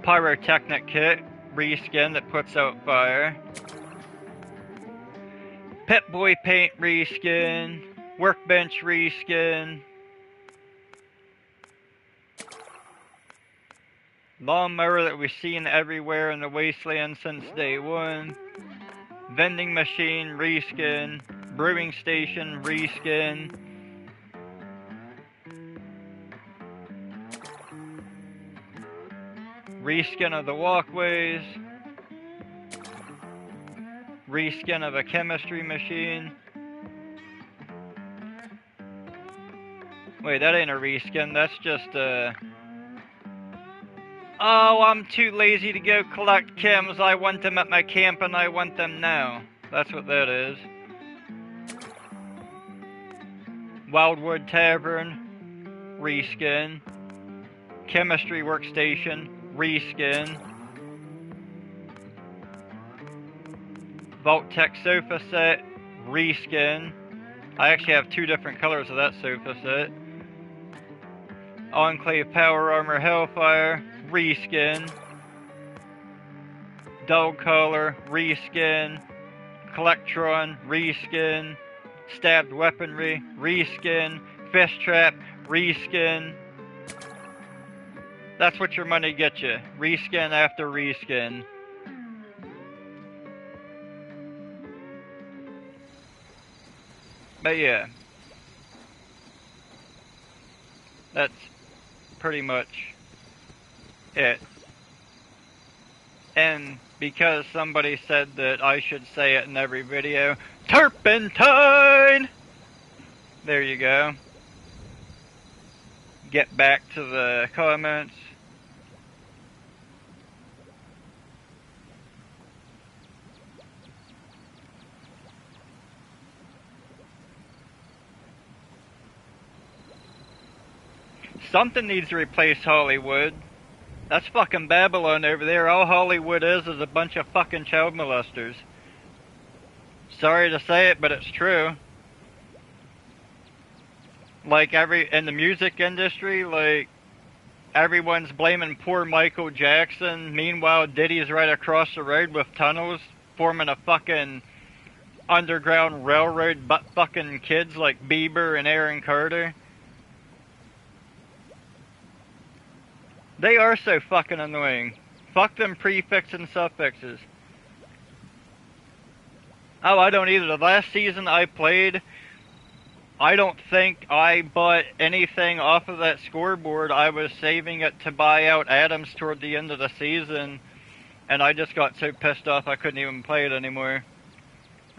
Pyrotechnic kit reskin that puts out fire. Pip-Boy paint reskin. Workbench reskin. Lawnmower that we've seen everywhere in the wasteland since day one. Vending machine reskin. Brewing station reskin. Reskin of the walkways. Reskin of a chemistry machine. Wait, that ain't a reskin, that's just a... Oh, I'm too lazy to go collect chems. I want them at my camp and I want them now. That's what that is. Wildwood Tavern. Reskin. Chemistry workstation. Reskin. Vault-Tec sofa set. Reskin. I actually have two different colors of that sofa set. Enclave Power Armor Hellfire. Reskin. Dog Collar. Reskin. Collectron. Reskin. Stabbed Weaponry. Reskin. Fish Trap. Reskin. That's what your money gets you. Reskin after reskin. But yeah. That's pretty much it. And because somebody said that I should say it in every video, turpentine! There you go. Get back to the comments. Something needs to replace Hollywood. That's fucking Babylon over there. All Hollywood is a bunch of fucking child molesters. Sorry to say it, but it's true. Like in the music industry, like, everyone's blaming poor Michael Jackson. Meanwhile, Diddy's right across the road with tunnels, forming a fucking underground railroad butt fucking kids like Bieber and Aaron Carter. They are so fucking annoying. Fuck them prefixes and suffixes. Oh, I don't either. The last season I played, I don't think I bought anything off of that scoreboard. I was saving it to buy out items toward the end of the season. and I just got so pissed off I couldn't even play it anymore.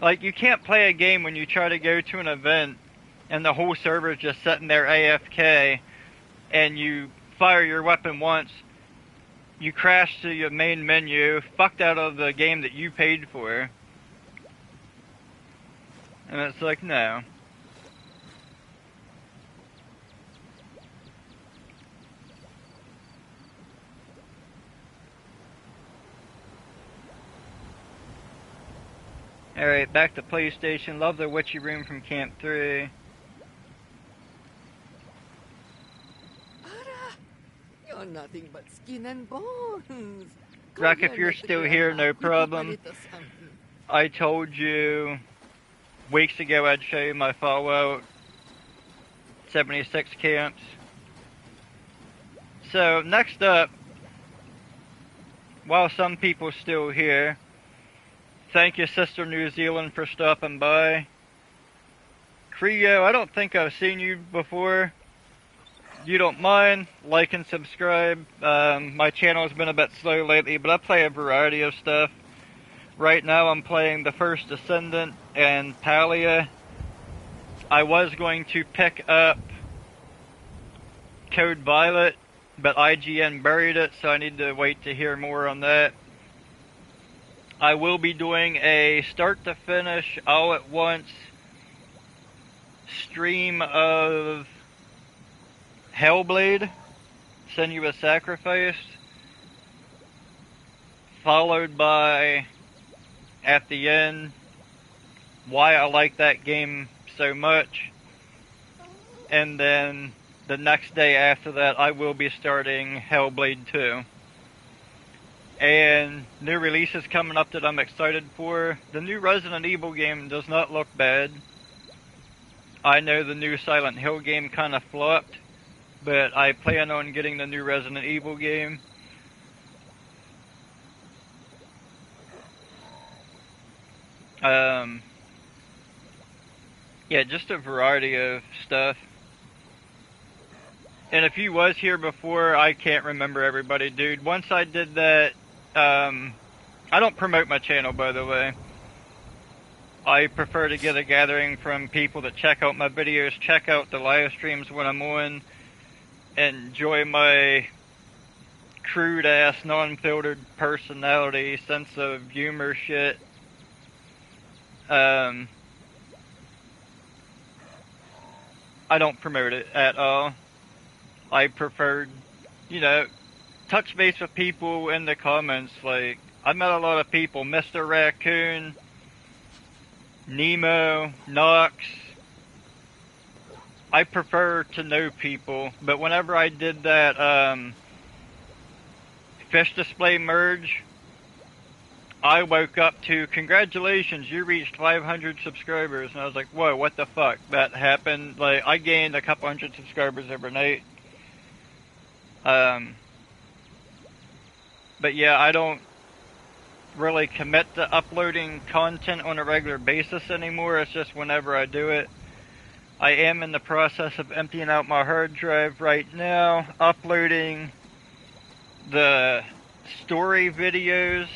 Like, you can't play a game when you try to go to an event and the whole server's just sitting there AFK, and you fire your weapon once, you crash to your main menu, fucked out of the game that you paid for. And it's like, no. Alright, back to PlayStation. Love the witchy room from Camp 3. You're nothing but skin and bones. Rock, if you're still here, no problem. I told you weeks ago I'd show you my Fallout 76 camps. So, next up, while some people still here, thank you, Sister New Zealand, for stopping by. Creo, I don't think I've seen you before. You don't mind, like and subscribe. My channel's been a bit slow lately, but I play a variety of stuff. Right now I'm playing The First Descendant and Palia. I was going to pick up Code Violet, but IGN buried it, so I need to wait to hear more on that. I will be doing a start to finish, all at once stream of Hellblade, Senua's Sacrifice, followed by, at the end, why I like that game so much, and then the next day after that I will be starting Hellblade 2. And new releases coming up that I'm excited for. The new Resident Evil game does not look bad. I know the new Silent Hill game kind of flopped, but I plan on getting the new Resident Evil game. Yeah, just a variety of stuff. And if you was here before, I can't remember everybody, dude. Once I did that, I don't promote my channel, by the way. I prefer to get a gathering from people that check out my videos, check out the live streams when I'm on, enjoy my crude-ass, non-filtered personality, sense of humor shit. I don't promote it at all. I prefer, you know, touch base with people in the comments. Like, I met a lot of people, Mr. Raccoon, Nemo, Nox. I prefer to know people, but whenever I did that fish display merge, I woke up to, congratulations, you reached 500 subscribers, and I was like, whoa, what the fuck? That happened. Like, I gained a couple hundred subscribers overnight. But yeah, I don't really commit to uploading content on a regular basis anymore. It's just whenever I do it. I am in the process of emptying out my hard drive right now, uploading the story videos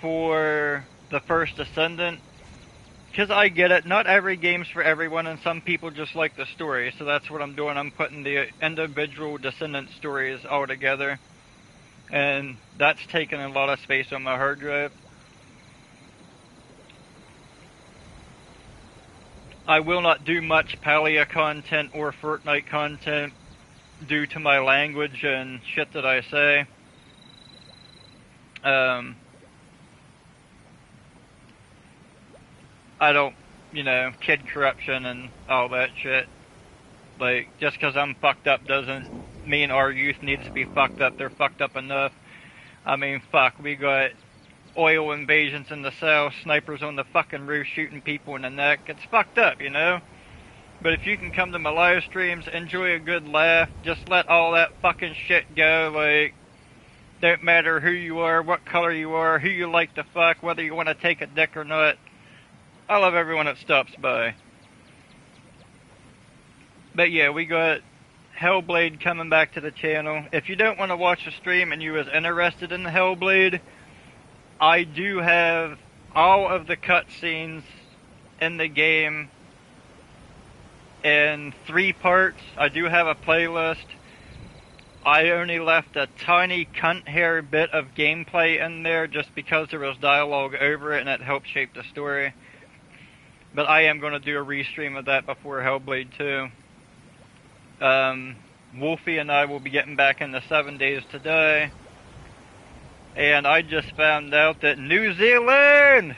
for The First Descendant. Because I get it, not every game's for everyone, and some people just like the story, so that's what I'm doing. I'm putting the individual Descendant stories all together, and that's taking a lot of space on my hard drive. I will not do much Palia content or Fortnite content due to my language and shit that I say. I don't, you know, kid corruption and all that shit. Like, just because I'm fucked up doesn't mean our youth needs to be fucked up. They're fucked up enough. I mean, fuck, we got oil invasions in the south, snipers on the fucking roof shooting people in the neck. It's fucked up, you know? But if you can come to my live streams, enjoy a good laugh, just let all that fucking shit go. Like, don't matter who you are, what color you are, who you like to fuck, whether you want to take a dick or not. I love everyone that stops by. But yeah, we got Hellblade coming back to the channel. If you don't want to watch the stream and you was interested in Hellblade, I do have all of the cutscenes in the game in 3 parts. I do have a playlist. I only left a tiny cunt hair bit of gameplay in there just because there was dialogue over it and it helped shape the story. But I am going to do a restream of that before Hellblade 2. Wolfie and I will be getting back into 7 Days today. And I just found out that New Zealand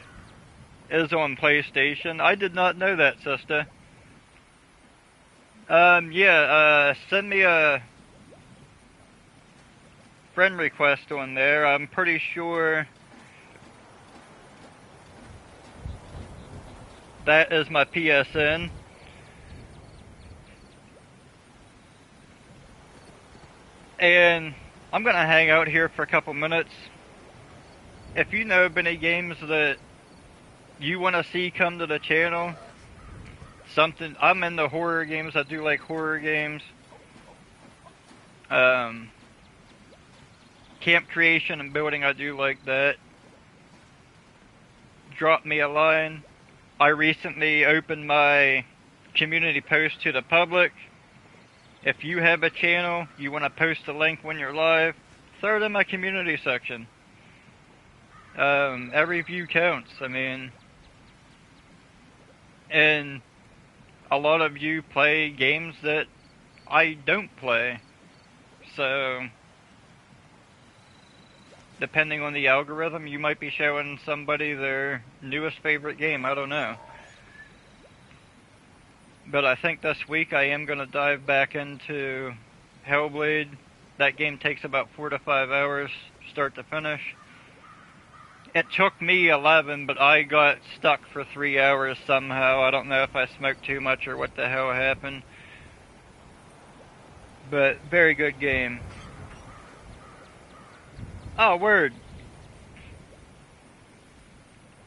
is on PlayStation. I did not know that, sister. Send me a friend request on there. I'm pretty sure that is my PSN. And I'm gonna hang out here for a couple minutes. If you know of any games that you want to see come to the channel, I'm into horror games. I do like horror games. Camp creation and building, I do like that. Drop me a line. I recently opened my community post to the public. If you have a channel, you want to post a link when you're live, throw it in my community section. Every view counts, I mean, and a lot of you play games that I don't play, so depending on the algorithm, you might be showing somebody their newest favorite game, I don't know. But I think this week I am going to dive back into Hellblade. That game takes about 4 to 5 hours, start to finish. It took me 11, but I got stuck for 3 hours somehow. I don't know if I smoked too much or what the hell happened. But, very good game. Oh, word.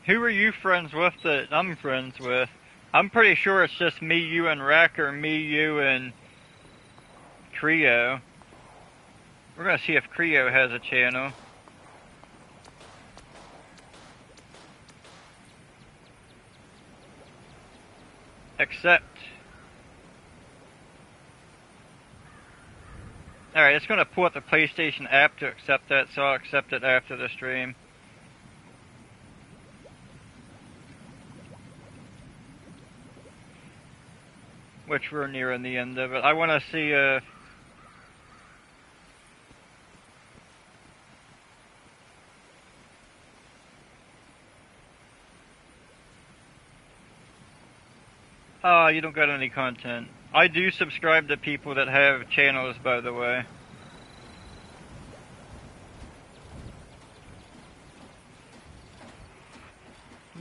Who are you friends with that I'm friends with? I'm pretty sure it's just me, you, and Rack, or me, you, and Creo. We're gonna see if Creo has a channel. Accept. Alright, it's gonna pull up the PlayStation app to accept that, so I'll accept it after the stream. Which we're nearing the end of it. I want to see if... Oh, you don't got any content. I do subscribe to people that have channels, by the way.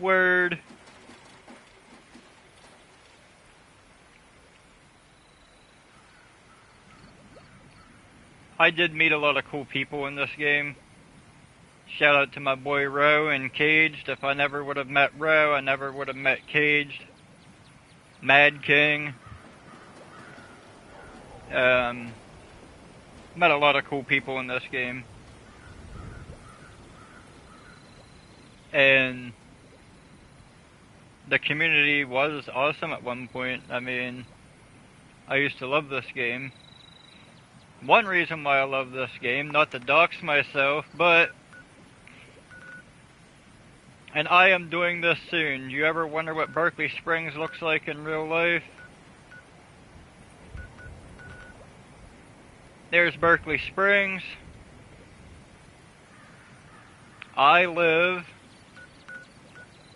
Word. I did meet a lot of cool people in this game. Shout out to my boy Ro and Caged. If I never would have met Ro, I never would have met Caged. Mad King. Met a lot of cool people in this game. And the community was awesome at one point. I mean, I used to love this game. One reason why I love this game, not to dox myself, but... And I am doing this soon. You ever wonder what Berkeley Springs looks like in real life? There's Berkeley Springs. I live...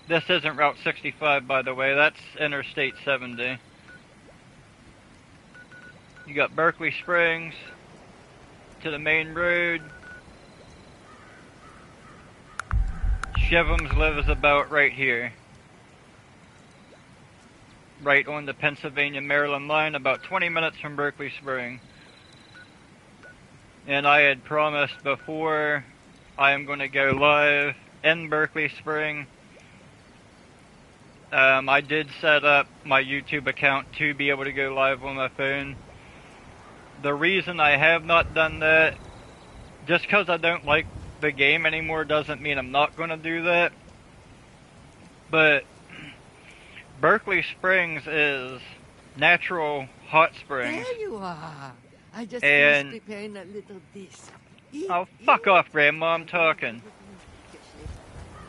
This isn't Route 65, by the way. That's Interstate 70. You got Berkeley Springs to the main road. Shivums lives about right here. Right on the Pennsylvania-Maryland line, about 20 minutes from Berkeley Springs. And I had promised before I am going to go live in Berkeley Springs. I did set up my YouTube account to be able to go live on my phone. The reason I have not done that, just because I don't like the game anymore doesn't mean I'm not going to do that. But Berkeley Springs is natural hot springs. There you are. I just And- finished preparing a little dish. Eat, Oh, fuck eat. off, Grandma, I'm talking.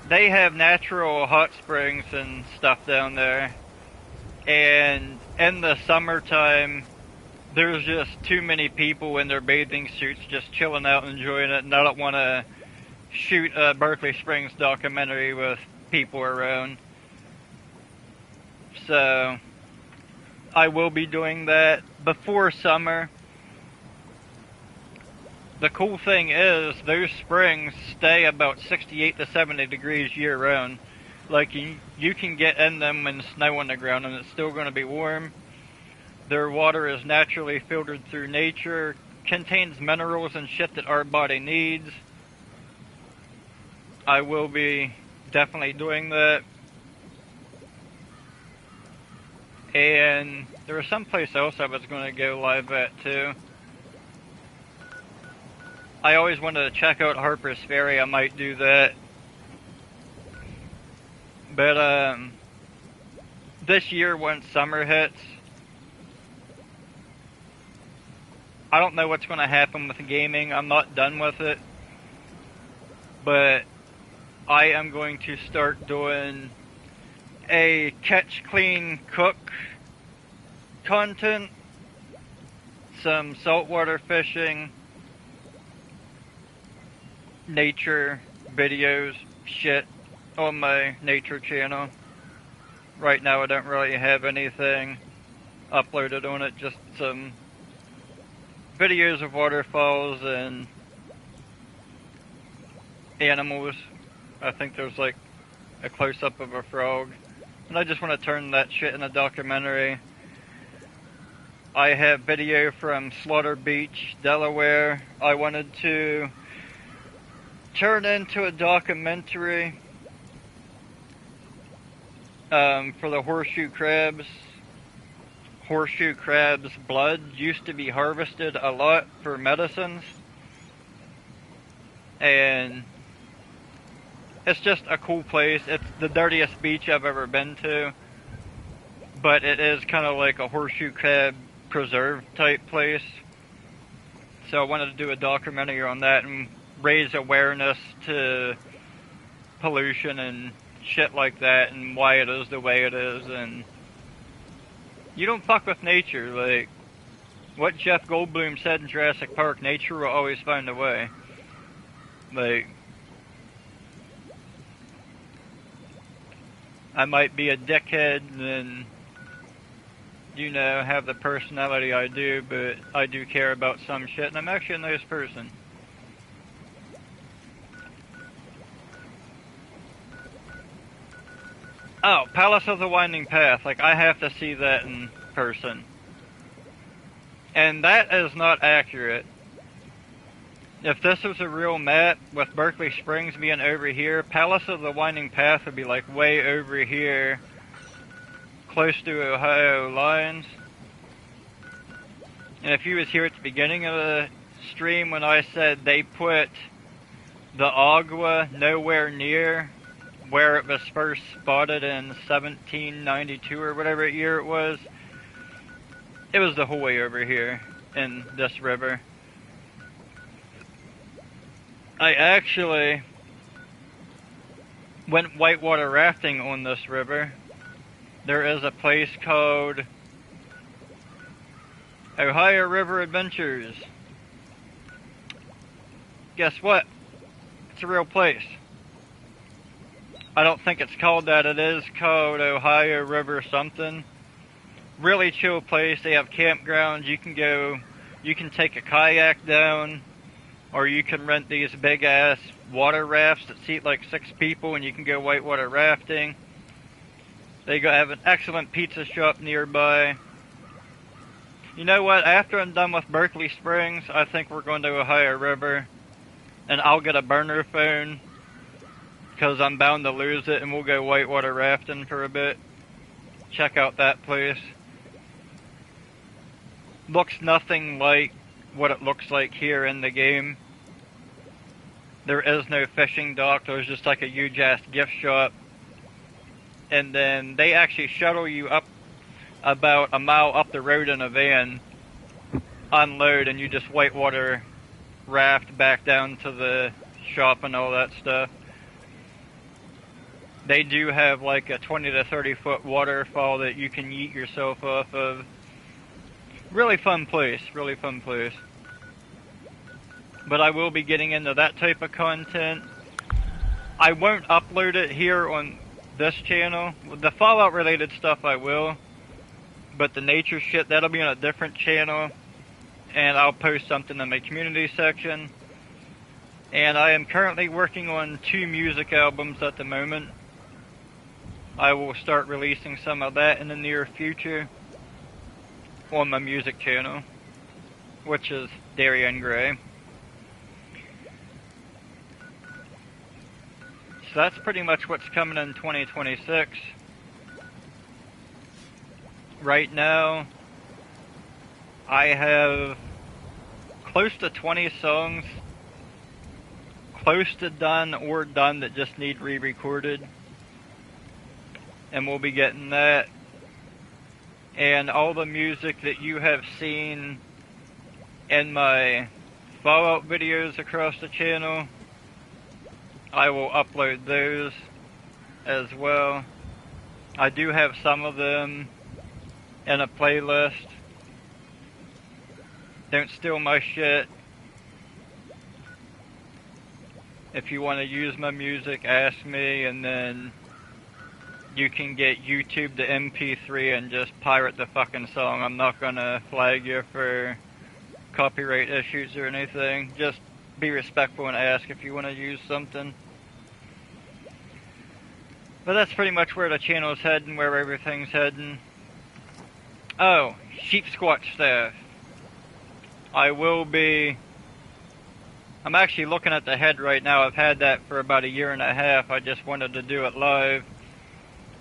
They have natural hot springs and stuff down there. And in the summertime, there's just too many people in their bathing suits just chilling out enjoying it, and I don't want to shoot a Berkeley Springs documentary with people around. So, I will be doing that before summer. The cool thing is, those springs stay about 68 to 70 degrees year round. Like, you can get in them when snow on the ground and it's still going to be warm. Their water is naturally filtered through nature, contains minerals and shit that our body needs. I will be definitely doing that. And there was someplace else I was going to go live at too. I always wanted to check out Harper's Ferry. I might do that. But this year when summer hits, I don't know what's going to happen with gaming. I'm not done with it. But I am going to start doing a catch, clean, cook content, some saltwater fishing, nature videos, shit on my nature channel. Right now I don't really have anything uploaded on it, just some videos of waterfalls and animals. I think there's like a close-up of a frog. And I just want to turn that shit in a documentary. I have video from Slaughter Beach, Delaware. I wanted to turn into a documentary for the horseshoe crabs. Horseshoe crabs' blood used to be harvested a lot for medicines. And it's just a cool place. It's the dirtiest beach I've ever been to. But it is kind of like a horseshoe crab preserve type place. So I wanted to do a documentary on that and raise awareness to pollution and shit like that and why it is the way it is. And you don't fuck with nature. Like what Jeff Goldblum said in Jurassic Park, nature will always find a way. Like, I might be a dickhead and, you know, have the personality I do, but I do care about some shit, and I'm actually a nice person. Oh, Palace of the Winding Path. Like, I have to see that in person. And that is not accurate. If this was a real map, with Berkeley Springs being over here, Palace of the Winding Path would be like way over here, close to Ohio lines. And if you was here at the beginning of the stream when I said they put the Agua nowhere near where it was first spotted in 1792 or whatever year it was the whole way over here in this river. I actually went whitewater rafting on this river. There is a place called Ohio River Adventures. Guess what? It's a real place. I don't think it's called that. It is called Ohio River something. Really chill place. They have campgrounds. You can go, you can take a kayak down, or you can rent these big ass water rafts that seat like 6 people and you can go whitewater rafting. They have an excellent pizza shop nearby. You know what? After I'm done with Berkeley Springs, I think we're going to Ohio River. And I'll get a burner phone, because I'm bound to lose it, and we'll go whitewater rafting for a bit. Check out that place. Looks nothing like what it looks like here in the game. There is no fishing dock. There's just like a huge ass gift shop. And then they actually shuttle you up about a mile up the road in a van, unload, and you just whitewater raft back down to the shop and all that stuff. They do have like a 20 to 30 foot waterfall that you can yeet yourself off of. Really fun place, really fun place. But I will be getting into that type of content. I won't upload it here on this channel. The Fallout related stuff I will. But the nature shit, that'll be on a different channel. And I'll post something in my community section. And I am currently working on 2 music albums at the moment. I will start releasing some of that in the near future on my music channel, which is Darian Gray. So that's pretty much what's coming in 2026. Right now, I have close to 20 songs, close to done or done that just need re-recorded. And we'll be getting that. And all the music that you have seen in my Fallout videos across the channel, I will upload those as well. I do have some of them in a playlist. Don't steal my shit. If you want to use my music, ask me, and then you can get YouTube to MP3 and just pirate the fucking song. I'm not gonna flag you for copyright issues or anything. Just be respectful and ask if you want to use something. But that's pretty much where the channel's heading, where everything's heading. Oh, sheep squatch staff. I'm actually looking at the head right now. I've had that for about 1.5 years. I just wanted to do it live.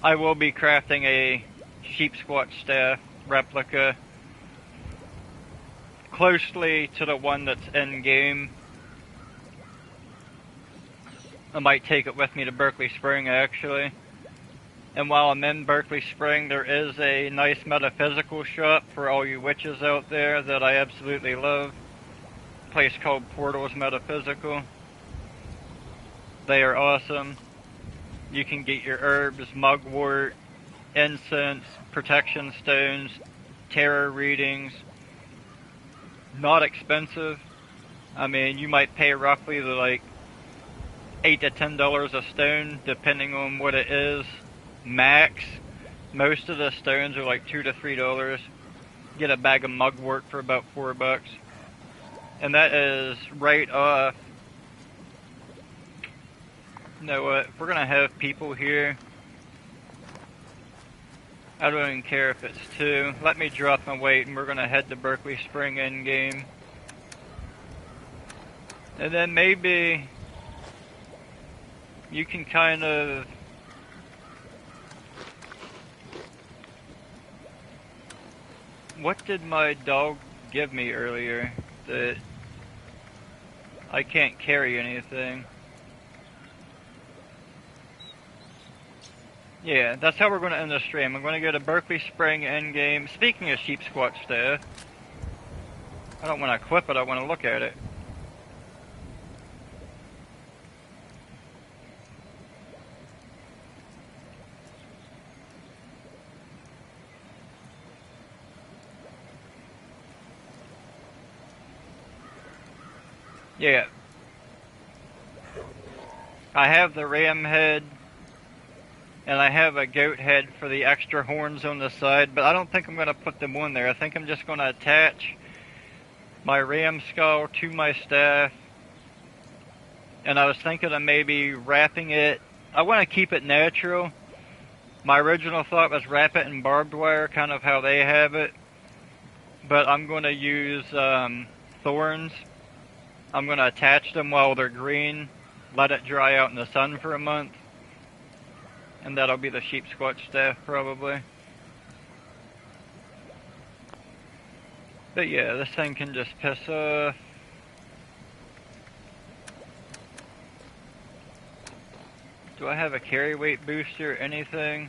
I will be crafting a sheep squatch staff replica closely to the one that's in game. I might take it with me to Berkeley Spring, actually. And while I'm in Berkeley Spring, there is a nice metaphysical shop for all you witches out there that I absolutely love. A place called Portals Metaphysical. They are awesome. You can get your herbs, mugwort, incense, protection stones, tarot readings. Not expensive. I mean, you might pay roughly like $8 to $10 a stone, depending on what it is. Max. Most of the stones are like $2 to $3. Get a bag of mugwort for about $4. And that is right off. You know what? If we're gonna have people here, I don't even care if it's 2. Let me drop my weight and we're gonna head to Berkeley Spring in game. And then maybe you can kind of what did my dog give me earlier that I can't carry anything? Yeah, that's how we're going to end the stream. I'm going to go to Berkeley Spring endgame. Speaking of sheep squatch staff, I don't want to equip it, I want to look at it. Yeah. I have the ram head. And I have a goat head for the extra horns on the side, but I don't think I'm going to put them on there. I think I'm just going to attach my ram skull to my staff. And I was thinking of maybe wrapping it. I want to keep it natural. My original thought was wrap it in barbed wire, kind of how they have it. But I'm going to use thorns. I'm going to attach them while they're green, let it dry out in the sun for a month. And that'll be the sheep squatch staff, probably. But yeah, this thing can just piss off. Do I have a carry weight booster? Anything?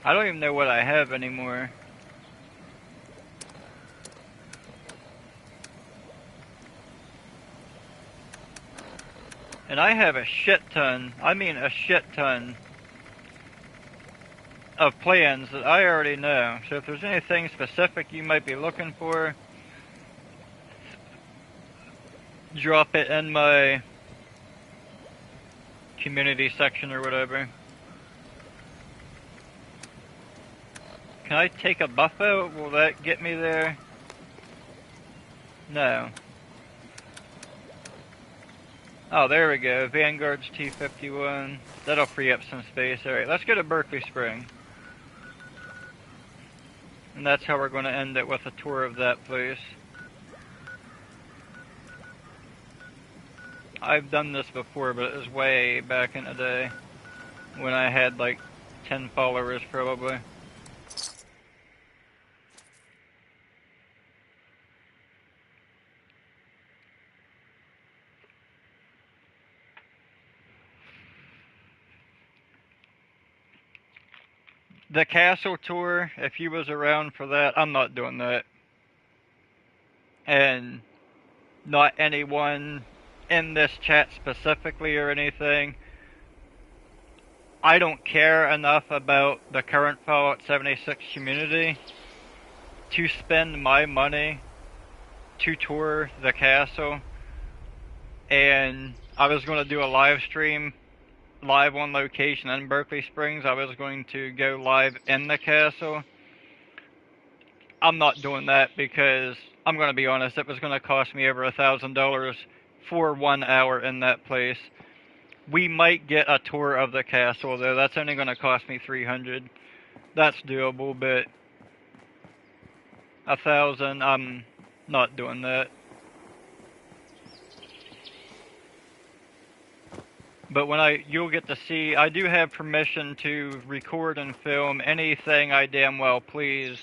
I don't even know what I have anymore. And I have a shit ton, I mean a shit ton, of plans that I already know. So if there's anything specific you might be looking for, drop it in my community section or whatever. Can I take a buff out? Will that get me there? No. Oh, there we go. Vanguard's T-51. That'll free up some space. Alright, let's go to Berkeley Spring. And that's how we're going to end it, with a tour of that place. I've done this before, but it was way back in the day. When I had like 10 followers, probably. The castle tour, if you was around for that, I'm not doing that. And not anyone in this chat specifically or anything. I don't care enough about the current Fallout 76 community to spend my money to tour the castle. And I was going to do a live stream, live on location in Berkeley Springs. I was going to go live in the castle. I'm not doing that because, I'm going to be honest, it was going to cost me over $1,000 for 1 hour in that place. We might get a tour of the castle though. That's only going to cost me $300. That's doable, but $1,000, I'm not doing that. But when you'll get to see, I do have permission to record and film anything I damn well please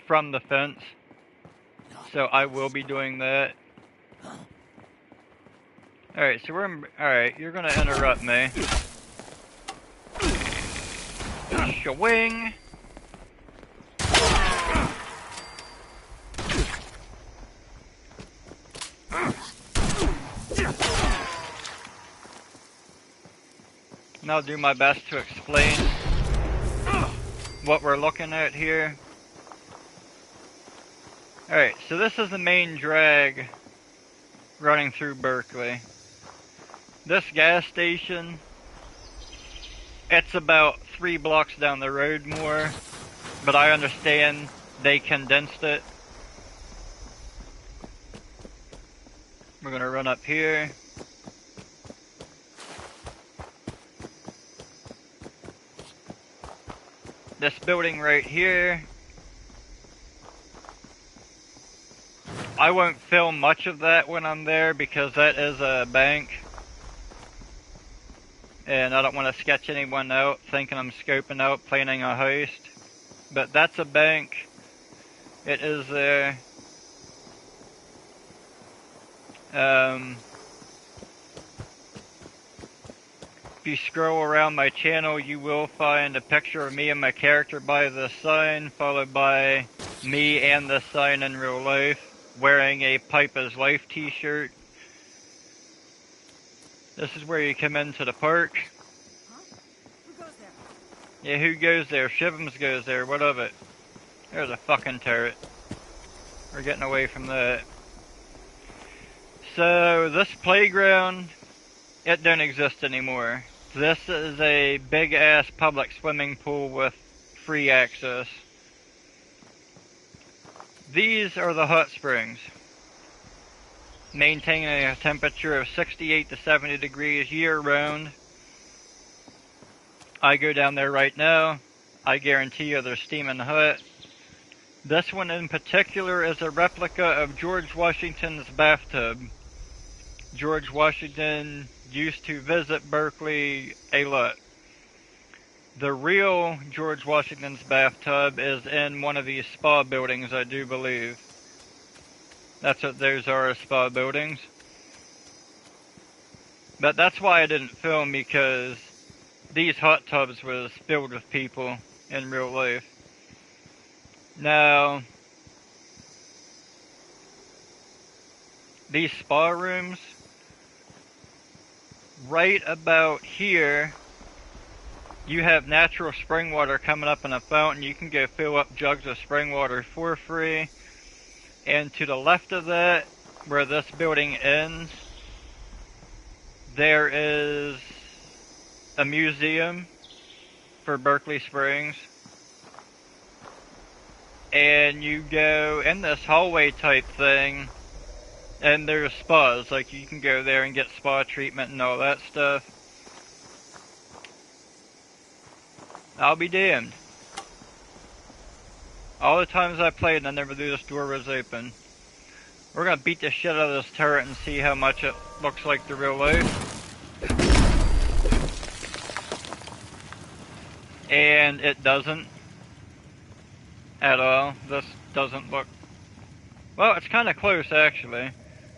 from the fence. So I will be doing that. Alright, so alright, you're gonna interrupt me. Shwing! And I'll do my best to explain what we're looking at here. Alright, so this is the main drag running through Berkeley. This gas station, it's about 3 blocks down the road more, but I understand they condensed it. We're gonna run up here. This building right here, I won't film much of that when I'm there because that is a bank. And I don't want to sketch anyone out thinking I'm scoping out planning a heist. But that's a bank. It is there. If you scroll around my channel, you will find a picture of me and my character by the sign, followed by me and the sign in real life, wearing a Pipe is Life t-shirt. This is where you come into the park. Huh? Who goes there? Yeah, who goes there? Shivams goes there. What of it? There's a fucking turret. We're getting away from that. So, this playground, it don't exist anymore. This is a big-ass public swimming pool with free access. These are the hot springs, maintaining a temperature of 68 to 70 degrees year-round. I go down there right now. I guarantee you they're steaming hot. This one in particular is a replica of George Washington's bathtub. George Washington used to visit Berkeley a lot. The real George Washington's bathtub is in one of these spa buildings, I do believe. That's what those are, spa buildings. But that's why I didn't film, because these hot tubs was filled with people in real life. Now, these spa rooms, right about here, you have natural spring water coming up in a fountain. You can go fill up jugs of spring water for free. And to the left of that, where this building ends, there is a museum for Berkeley Springs. And you go in this hallway type thing, and there's spas. Like, you can go there and get spa treatment and all that stuff. I'll be damned. All the times I played and I never knew this door was open. We're gonna beat the shit out of this turret and see how much it looks like the real life. And it doesn't. At all. This doesn't look... Well, it's kinda close actually.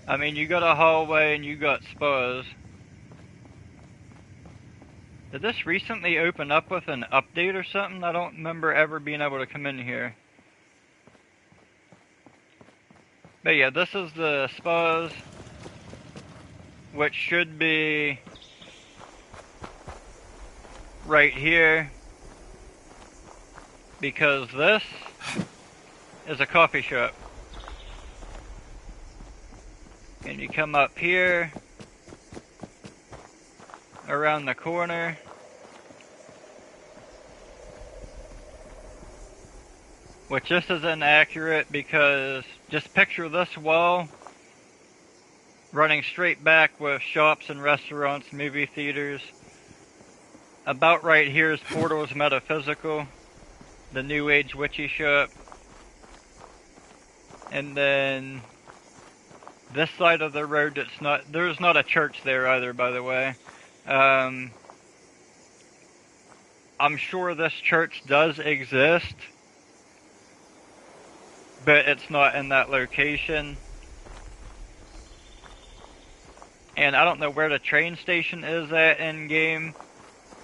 I mean, you got a hallway and you got spas. Did this recently open up with an update or something? I don't remember ever being able to come in here. But yeah, this is the spas, which should be right here, because this is a coffee shop. And you come up here, around the corner, which this is inaccurate because just picture this wall running straight back with shops and restaurants, movie theaters. About right here is Portal's Metaphysical, the New Age witchy shop. And then this side of the road, it's not, there's not a church there either, by the way. I'm sure this church does exist, but it's not in that location. And I don't know where the train station is at in game,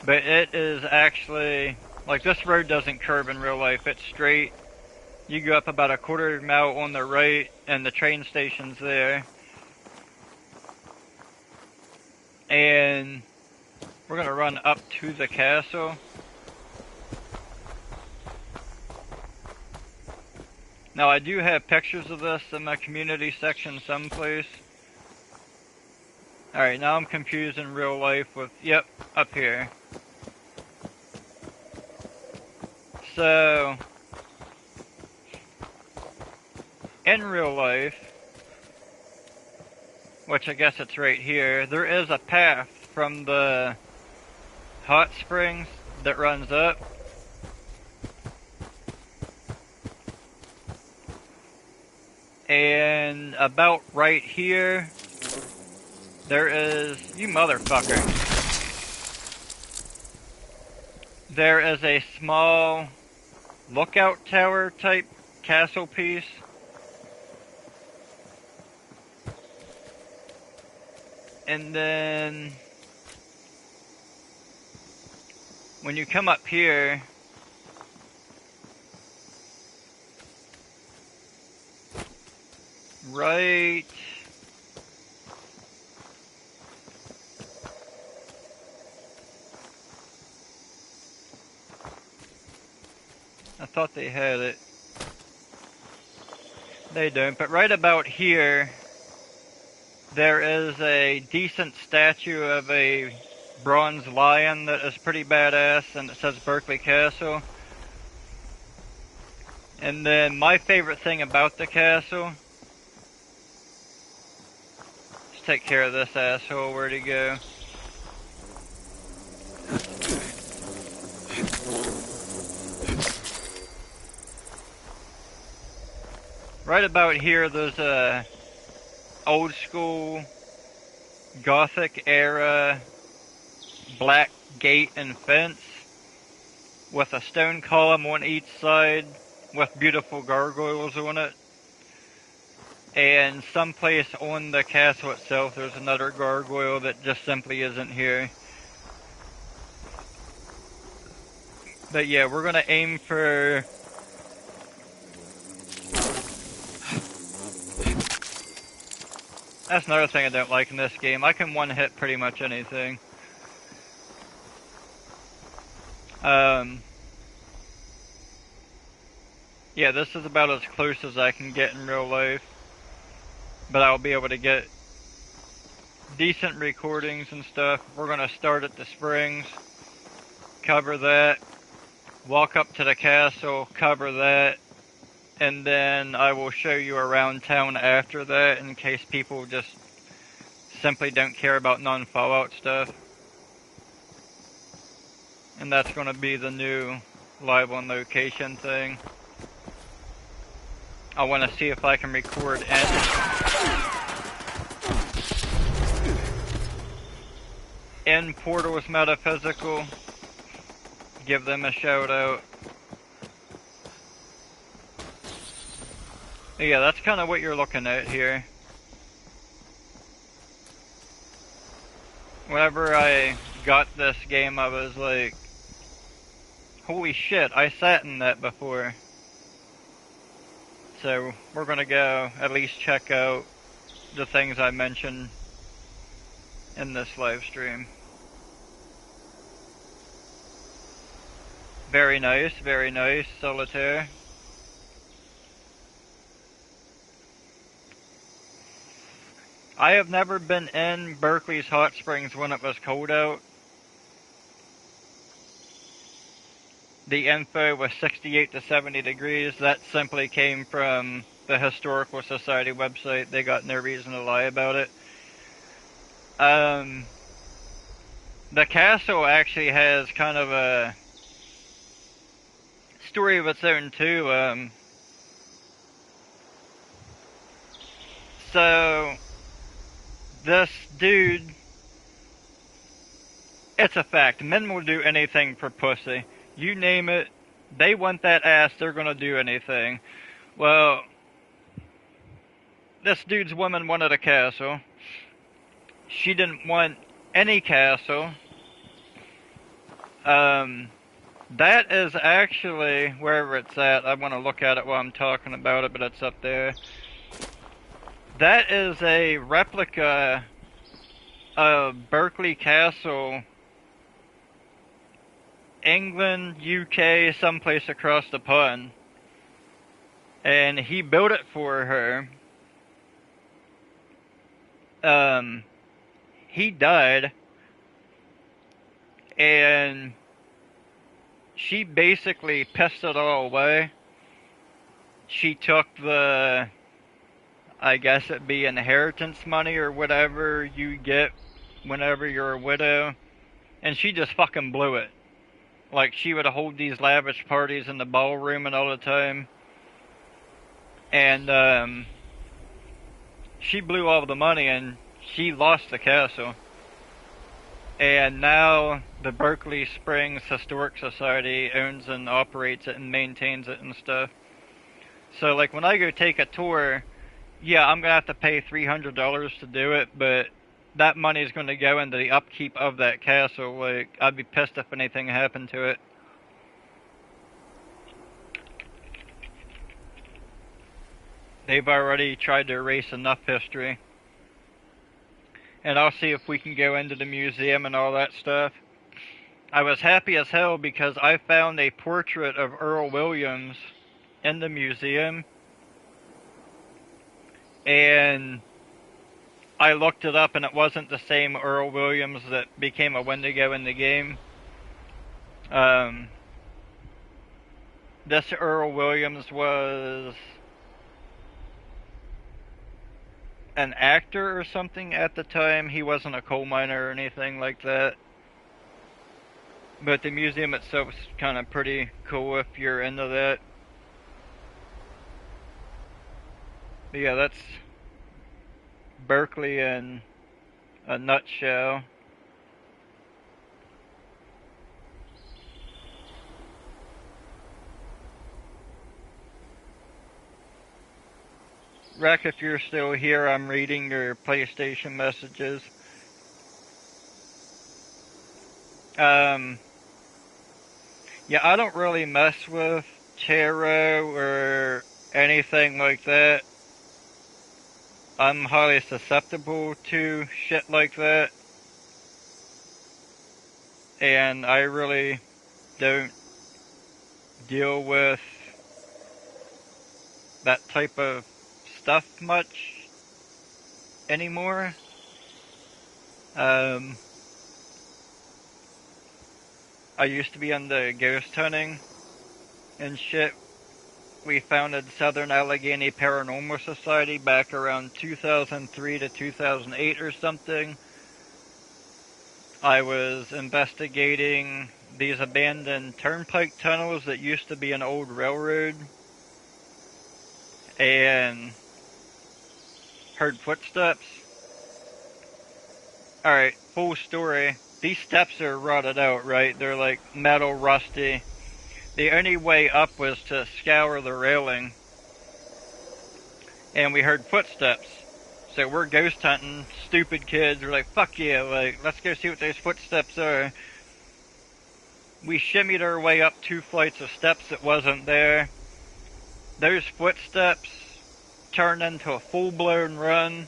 but it is actually, like, this road doesn't curve in real life, it's straight. You go up about a quarter mile on the right, and the train station's there. And we're gonna run up to the castle. Now, I do have pictures of this in my community section someplace. Alright, now I'm confused in real life with, yep, up here. So, in real life, which I guess it's right here, there is a path from the hot springs that runs up. And about right here, there is, you motherfucker, there is a small lookout tower type castle piece. And then when you come up here, right I thought they had it. They don't, but right about here there is a decent statue of a bronze lion that is pretty badass, and it says Berkeley Castle. And then my favorite thing about the castle, let's take care of this asshole. Where'd he go? Right about here there's a old school Gothic era black gate and fence with a stone column on each side with beautiful gargoyles on it. And someplace on the castle itself, there's another gargoyle that just simply isn't here. But yeah, we're gonna aim for... That's another thing I don't like in this game. I can one-hit pretty much anything. Yeah, this is about as close as I can get in real life. But I'll be able to get decent recordings and stuff. We're gonna start at the springs, cover that, walk up to the castle, cover that, and then I will show you around town after that in case people just simply don't care about non-Fallout stuff. And that's gonna be the new live on location thing. I want to see if I can record in Portal's Metaphysical. Give them a shout out. Yeah, that's kind of what you're looking at here. Whenever I got this game, I was like, holy shit, I sat in that before. So we're gonna go at least check out the things I mentioned in this live stream. Very nice, Solitaire. I have never been in Berkeley's hot springs when it was cold out. The info was 68 to 70 degrees. That simply came from the Historical Society website. They got no reason to lie about it. The castle actually has kind of a story of its own too. So this dude, it's a fact. Men will do anything for pussy. You name it, they want that ass, they're gonna do anything. Well, this dude's woman wanted a castle. She didn't want any castle. That is actually, wherever it's at, I want to look at it while I'm talking about it, but it's up there. That is a replica of Berkeley Castle, England, UK, someplace across the pond. And he built it for her. He died. And she basically pissed it all away. She took the, I guess it'd be inheritance money or whatever you get whenever you're a widow. And she just fucking blew it. Like, she would hold these lavish parties in the ballroom and all the time. And, she blew all the money and she lost the castle. And now the Berkeley Springs Historic Society owns and operates it and maintains it and stuff. So, like, when I go take a tour, yeah, I'm gonna have to pay $300 to do it, but that money is gonna go into the upkeep of that castle. Like, I'd be pissed if anything happened to it. They've already tried to erase enough history. And I'll see if we can go into the museum and all that stuff. I was happy as hell because I found a portrait of Earl Williams in the museum. And I looked it up and it wasn't the same Earl Williams that became a Wendigo in the game. This Earl Williams was an actor or something at the time. He wasn't a coal miner or anything like that. But the museum itself is kind of pretty cool if you're into that. But yeah, that's Berkeley in a nutshell. Rec, if you're still here, I'm reading your PlayStation messages. Yeah, I don't really mess with tarot or anything like that. I'm highly susceptible to shit like that. And I really don't deal with that type of stuff much anymore. I used to be into ghost hunting and shit. We founded Southern Allegheny Paranormal Society back around 2003 to 2008 or something. I was investigating these abandoned turnpike tunnels that used to be an old railroad and heard footsteps. Alright, full story. These steps are rotted out, right? They're like metal, rusty. The only way up was to scour the railing. And we heard footsteps. So we're ghost hunting, stupid kids. We're like, fuck yeah, like, let's go see what those footsteps are. We shimmied our way up 2 flights of steps that wasn't there. Those footsteps turned into a full-blown run.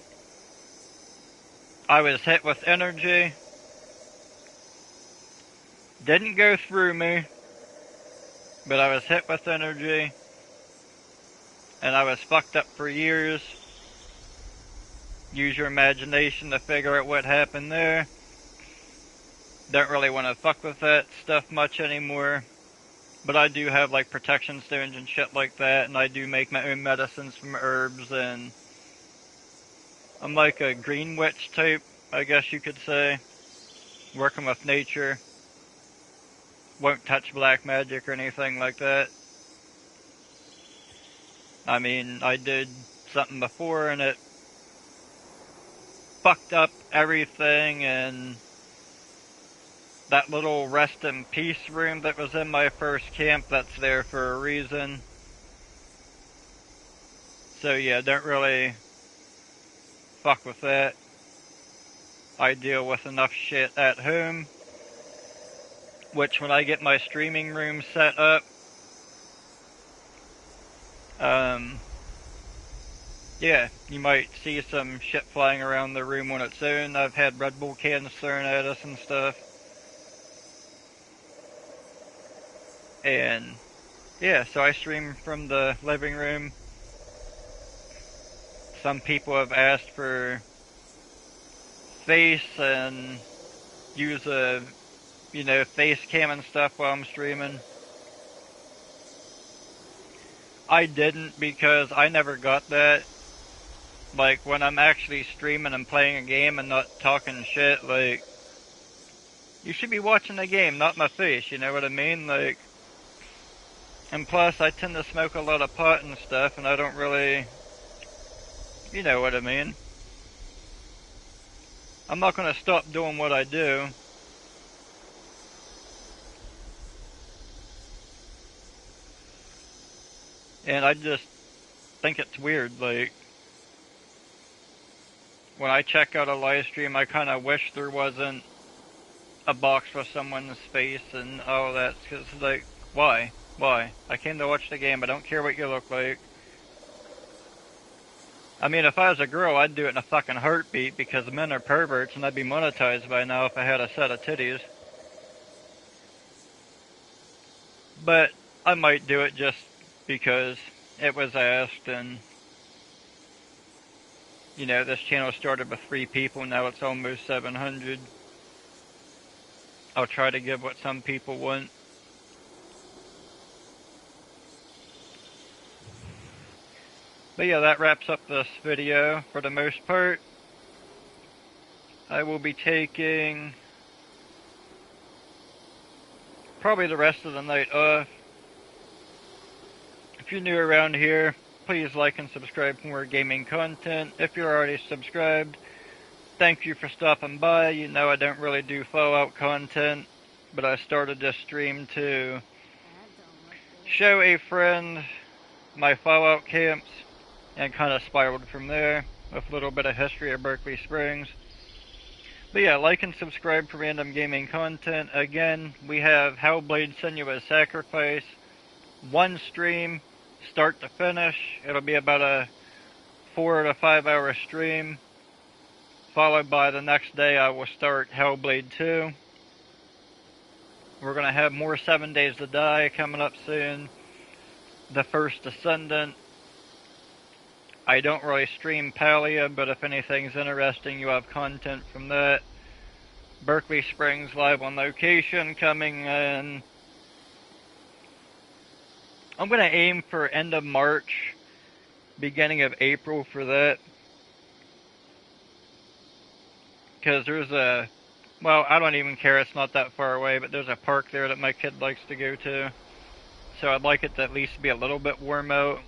I was hit with energy. Didn't go through me, but I was hit with energy. And I was fucked up for years. Use your imagination to figure out what happened there. Don't really want to fuck with that stuff much anymore. But I do have like protection stones and shit like that, and I do make my own medicines from herbs, and I'm like a green witch type, I guess you could say. Working with nature. Won't touch black magic or anything like that. I mean, I did something before and it fucked up everything, and that little rest in peace room that was in my first camp, that's there for a reason. So yeah, don't really fuck with that. I deal with enough shit at home, which when I get my streaming room set up, yeah, you might see some shit flying around the room on its own. I've had Red Bull cans thrown at us and stuff. And yeah, so I stream from the living room. Some people have asked for face and use a, face cam and stuff while I'm streaming. I didn't because I never got that. Like, when I'm actually streaming and playing a game and not talking shit, like, you should be watching the game, not my face, you know what I mean? Like, and plus, I tend to smoke a lot of pot and stuff, and I don't really, you know what I mean? I'm not gonna stop doing what I do. And I just think it's weird, like, when I check out a live stream, I kind of wish there wasn't a box with someone's face and all that, because, like, why? Why? I came to watch the game, I don't care what you look like. I mean, if I was a girl, I'd do it in a fucking heartbeat, because men are perverts, and I'd be monetized by now if I had a set of titties. But I might do it just because it was asked, and this channel started with 3 people, now it's almost 700. I'll try to give what some people want. But yeah, that wraps up this video for the most part. I will be taking probably the rest of the night off. If you're new around here, please like and subscribe for more gaming content. If you're already subscribed, thank you for stopping by. You know I don't really do Fallout content, but I started this stream to show a friend my Fallout camps. and kind of spiraled from there with a little bit of history of Berkeley Springs. But yeah, like and subscribe for random gaming content. Again, we have Hellblade Senua's Sacrifice, one stream, start to finish. It'll be about a 4 to 5 hour stream, followed by the next day I will start Hellblade 2. We're going to have more 7 Days to Die coming up soon. The First Descendant. I don't really stream Palia, but if anything's interesting, you have content from that. Berkeley Springs live on location coming in. I'm going to aim for end of March, beginning of April for that. Because there's a, well, I don't even care, it's not that far away, but there's a park there that my kid likes to go to. So I'd like it to at least be a little bit warm out.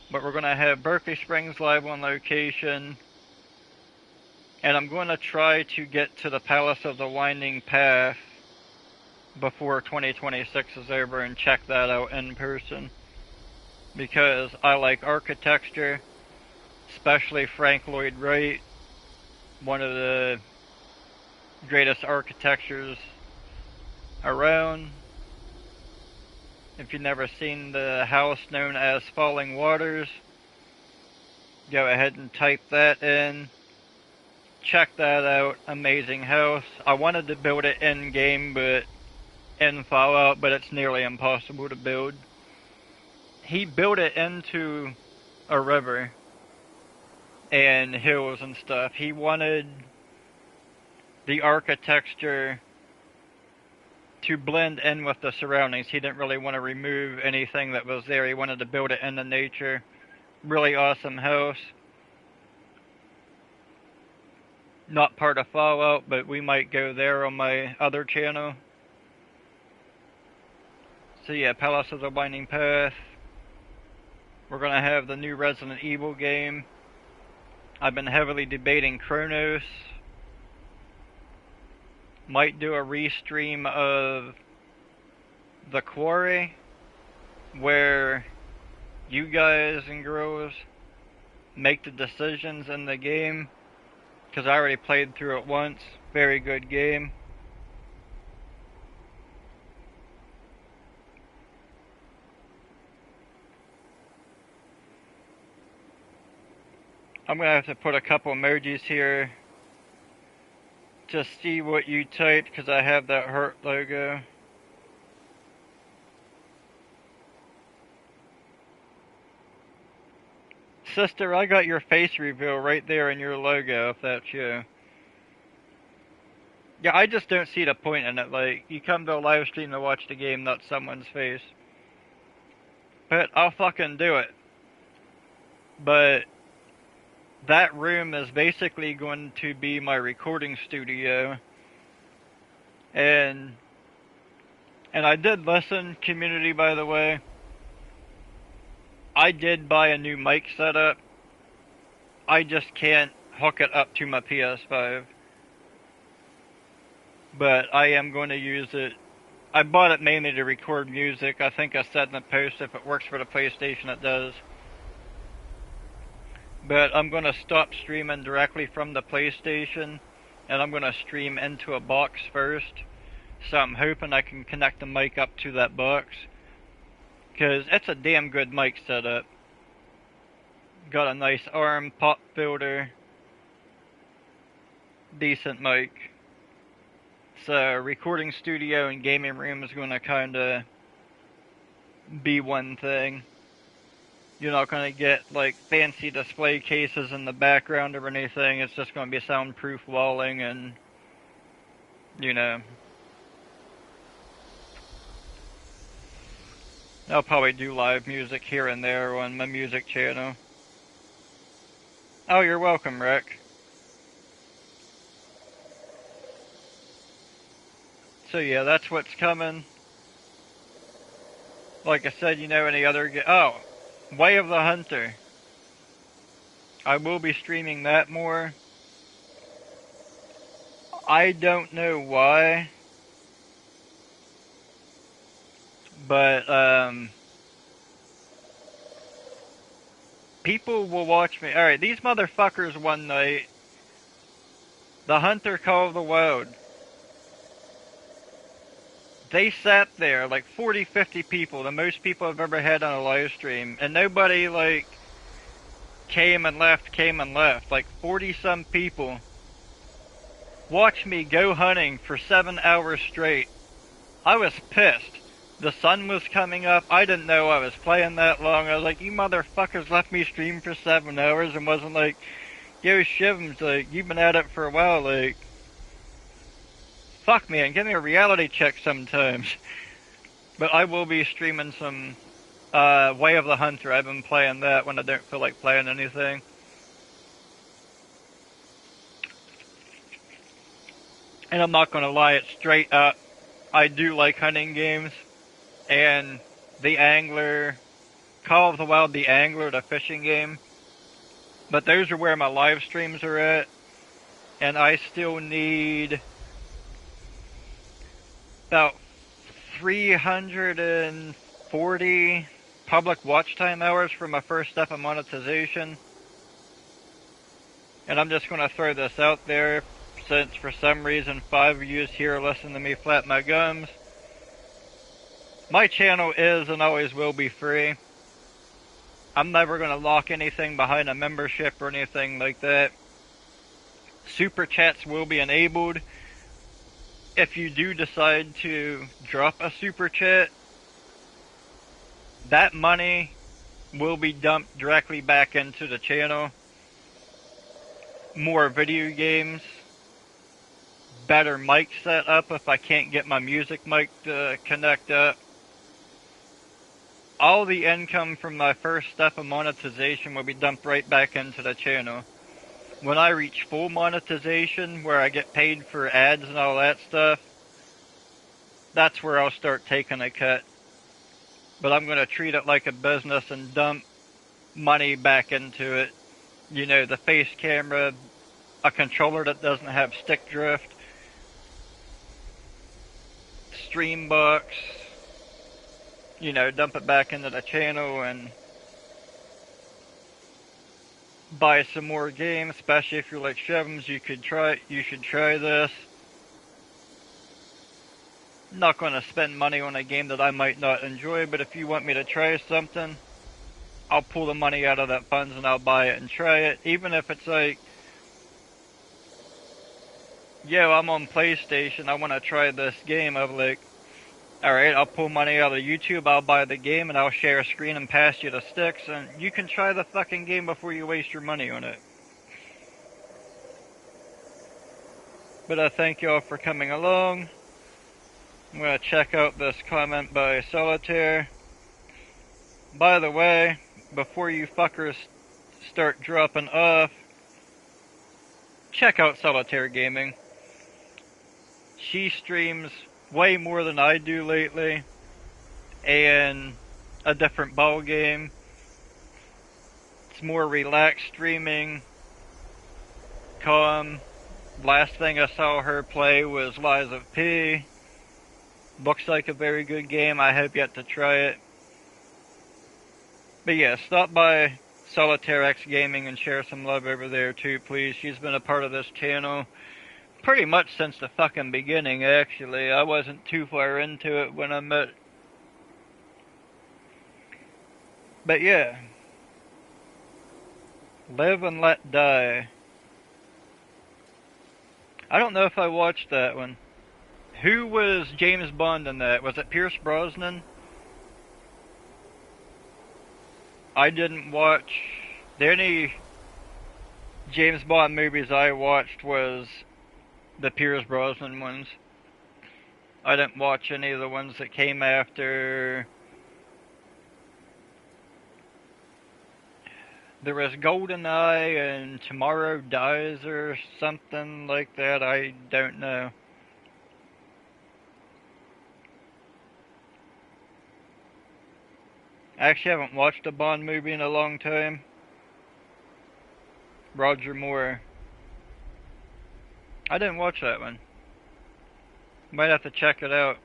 But we're going to have Berkeley Springs live on location. And I'm going to try to get to the Palace of the Winding Path before 2026 is over and check that out in person. Because I like architecture, especially Frank Lloyd Wright, one of the greatest architectures around. If you've never seen the house known as Falling Waters, go ahead and type that in. Check that out. Amazing house. I wanted to build it in-game, but in Fallout, but it's nearly impossible to build. He built it into a river and hills and stuff. He wanted the architecture to blend in with the surroundings. He didn't really want to remove anything that was there. He wanted to build it into nature. Really awesome house. Not part of Fallout, but we might go there on my other channel. So yeah, Palace of the Winding Path. We're going to have the new Resident Evil game. I've been heavily debating Chronos. Might do a restream of The Quarry, where you guys and girls make the decisions in the game, because I already played through it once. Very good game. I'm going to have to put a couple emojis here to see what you typed, because I have that heart logo. Sister, I got your face reveal right there in your logo, if that's you. Yeah, I just don't see the point in it. Like, you come to a live stream to watch the game, not someone's face. But I'll fucking do it. But that room is basically going to be my recording studio. And I did listen, community, by the way. I did buy a new mic setup. I just can't hook it up to my PS5. But I am going to use it. I bought it mainly to record music. I think I said in the post, if it works for the PlayStation, it does. But I'm going to stop streaming directly from the PlayStation, and I'm going to stream into a box first. So I'm hoping I can connect the mic up to that box, because it's a damn good mic setup. Got a nice arm, pop filter, decent mic. So recording studio and gaming room is going to kind of be one thing. You're not going to get like fancy display cases in the background or anything. It's just going to be soundproof walling and, you know. I'll probably do live music here and there on my music channel. Oh, you're welcome, Rick. So yeah, that's what's coming. Like I said, you know, any other... Oh! Way of the Hunter. I will be streaming that more. I don't know why, but people will watch me. Alright, these motherfuckers one night, the Hunter Call of the Wild, they sat there, like 40, 50 people, the most people I've ever had on a live stream, and nobody, like, came and left, like 40 some people. Watch me go hunting for 7 hours straight. I was pissed. The sun was coming up. I didn't know I was playing that long. I was like, you motherfuckers left me stream for 7 hours and wasn't like, yo, Shivms, like, you've been at it for a while, like, fuck man, give me a reality check sometimes. But I will be streaming some, Way of the Hunter. I've been playing that when I don't feel like playing anything. And I'm not gonna lie, it's straight up, I do like hunting games, and the Angler, Call of the Wild, the Angler, the fishing game, but those are where my live streams are at, and I still need about 340 public watch time hours for my first step of monetization, and I'm just gonna throw this out there, since for some reason 5 of you here listen to me flap my gums. My channel is and always will be free. I'm never going to lock anything behind a membership or anything like that. Super chats will be enabled. If you do decide to drop a super chat, that money will be dumped directly back into the channel. More video games. Better mic setup if I can't get my music mic to connect up. All the income from my first step of monetization will be dumped right back into the channel. When I reach full monetization, where I get paid for ads and all that stuff, that's where I'll start taking a cut. But I'm going to treat it like a business and dump money back into it. You know, the face camera, a controller that doesn't have stick drift, stream box, you know, dump it back into the channel and buy some more games, especially if you're like Shivms, you should try this. Not gonna spend money on a game that I might not enjoy, but if you want me to try something, I'll pull the money out of that funds and I'll buy it and try it, even if it's like, yo, I'm on PlayStation, I want to try this game. I'm like, alright, I'll pull money out of YouTube, I'll buy the game, and I'll share a screen and pass you the sticks, and you can try the fucking game before you waste your money on it. But I thank y'all for coming along. I'm gonna check out this comment by Solitaire. By the way, before you fuckers start dropping off, check out Solitaire Gaming. She streams way more than I do lately, and a different ball game. It's more relaxed streaming, calm. Last thing I saw her play was Lies of P. Looks like a very good game. I have yet to try it. But yeah, stop by Solitaire X Gaming and share some love over there too, please. She's been a part of this channel pretty much since the fucking beginning, actually. I wasn't too far into it when I met. But yeah. Live and Let Die. I don't know if I watched that one. Who was James Bond in that? Was it Pierce Brosnan? I didn't watch. The only James Bond movies I watched was the Pierce Brosnan ones. I didn't watch any of the ones that came after. There was GoldenEye and Tomorrow Dies or something like that. I don't know. I actually haven't watched a Bond movie in a long time. Roger Moore. I didn't watch that one. Might have to check it out.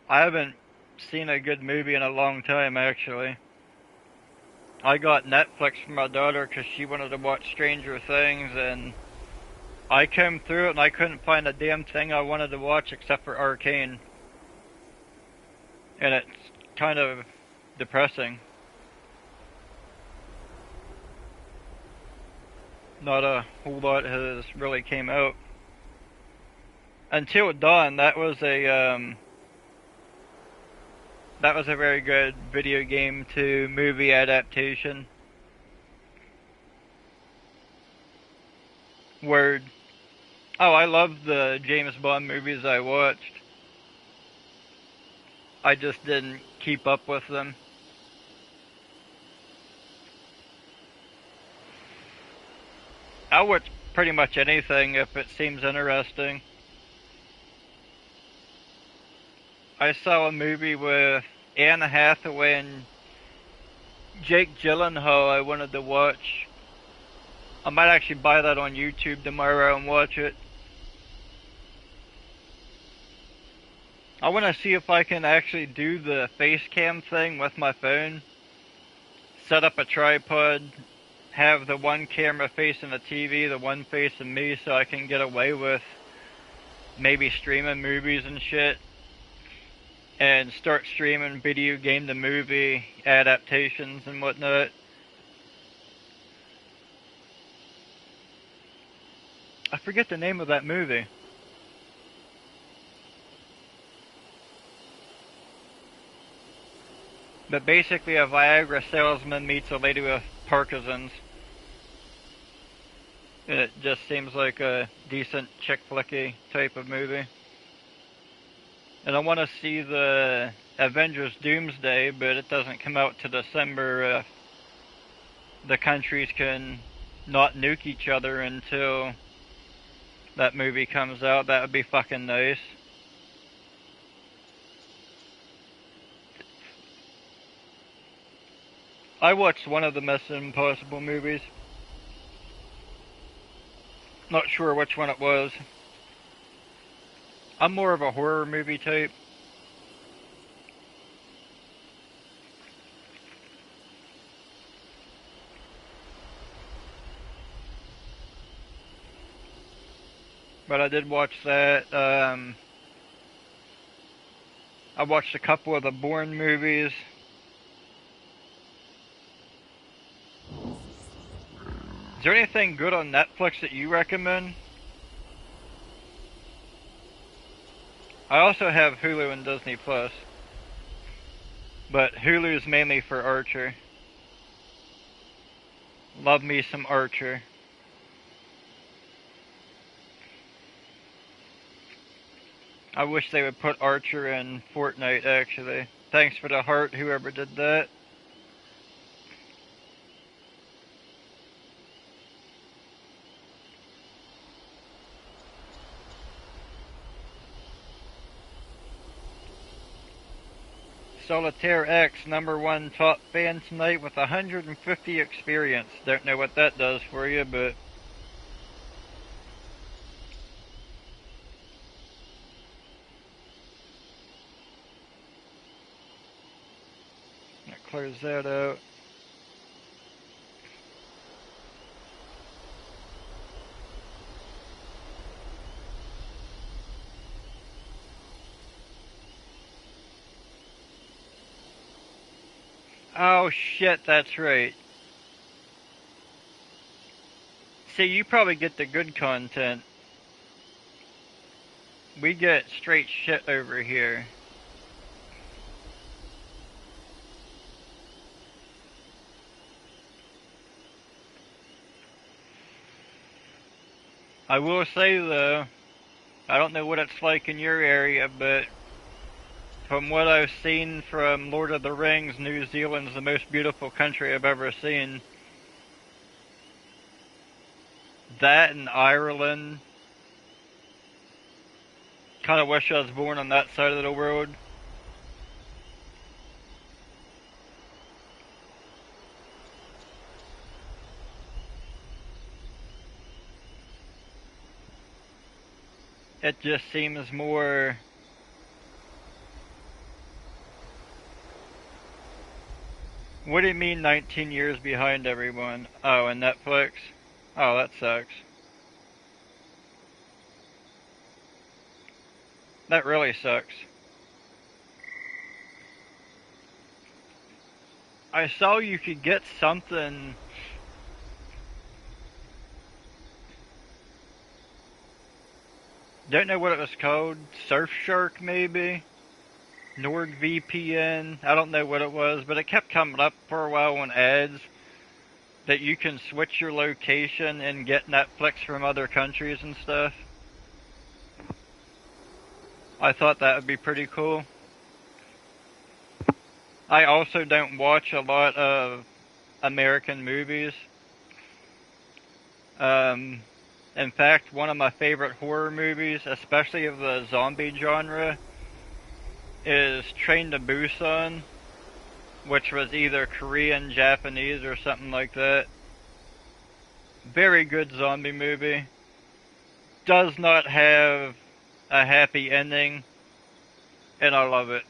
I haven't seen a good movie in a long time, actually. I got Netflix for my daughter because she wanted to watch Stranger Things, and I combed through it and I couldn't find a damn thing I wanted to watch except for Arcane. And it's kind of depressing. Not a whole lot has really came out. Until Dawn, that was a very good video game to movie adaptation. Word. Oh, I love the James Bond movies I watched. I just didn't keep up with them. I'll watch pretty much anything if it seems interesting. I saw a movie with Anne Hathaway and Jake Gyllenhaal I wanted to watch. I might actually buy that on YouTube tomorrow and watch it. I want to see if I can actually do the face cam thing with my phone. Set up a tripod, have the one camera facing the TV, the one facing me, so I can get away with maybe streaming movies and shit. And start streaming video game to movie adaptations and whatnot. I forget the name of that movie. But basically a Viagra salesman meets a lady with Parkinson's. And it just seems like a decent chick flicky type of movie. And I want to see the Avengers Doomsday, but it doesn't come out to December if the countries can not nuke each other until that movie comes out. That would be fucking nice. I watched one of the Mission Impossible movies. Not sure which one it was. I'm more of a horror movie type. But I did watch that. I watched a couple of the Bourne movies. Is there anything good on Netflix that you recommend? I also have Hulu and Disney Plus. But Hulu's mainly for Archer. Love me some Archer. I wish they would put Archer in Fortnite, actually. Thanks for the heart, whoever did that. Solitaire X, #1 top fan tonight with 150 experience. Don't know what that does for you, but... that clears that out. Oh shit, that's right. See, you probably get the good content. We get straight shit over here. I will say though, I don't know what it's like in your area, but from what I've seen from Lord of the Rings, New Zealand's the most beautiful country I've ever seen. That and Ireland. Kind of wish I was born on that side of the world. It just seems more... What do you mean 19 years behind everyone? Oh, and Netflix? Oh, that sucks. That really sucks. I saw you could get something. Don't know what it was called. Surfshark, maybe? NordVPN. I don't know what it was, but it kept coming up for a while on ads that you can switch your location and get Netflix from other countries and stuff. I thought that would be pretty cool. I also don't watch a lot of American movies. In fact, one of my favorite horror movies, especially of the zombie genre, is Train to Busan, which was either Korean, Japanese, or something like that. Very good zombie movie. Does not have a happy ending, and I love it.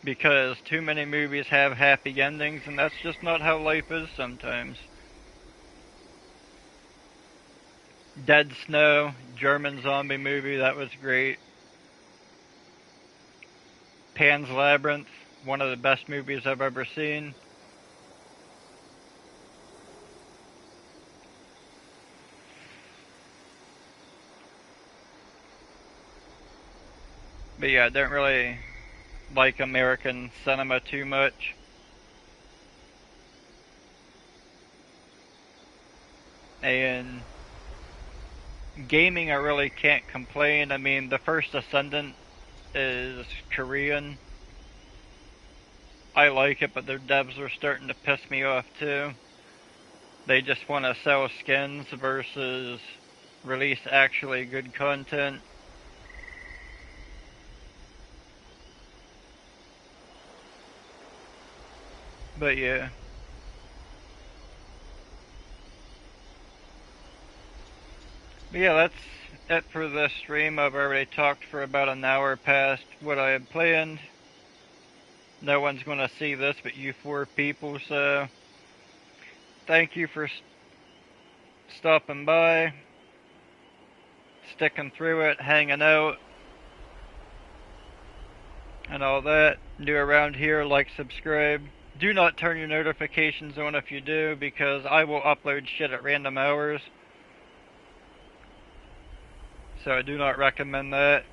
Because too many movies have happy endings, and that's just not how life is sometimes. Dead Snow, German zombie movie, that was great. Pan's Labyrinth, one of the best movies I've ever seen. But yeah, I don't really like American cinema too much. And gaming, I really can't complain. I mean, the first Ascendant is Korean. I like it, but their devs are starting to piss me off too. They just want to sell skins versus release actually good content. But yeah. But yeah, that's it for this stream. I've already talked for about an hour past what I had planned. No one's going to see this but you four people, so thank you for stopping by, sticking through it, hanging out, and all that. New around here, like, subscribe. Do not turn your notifications on if you do, because I will upload shit at random hours. So I do not recommend that.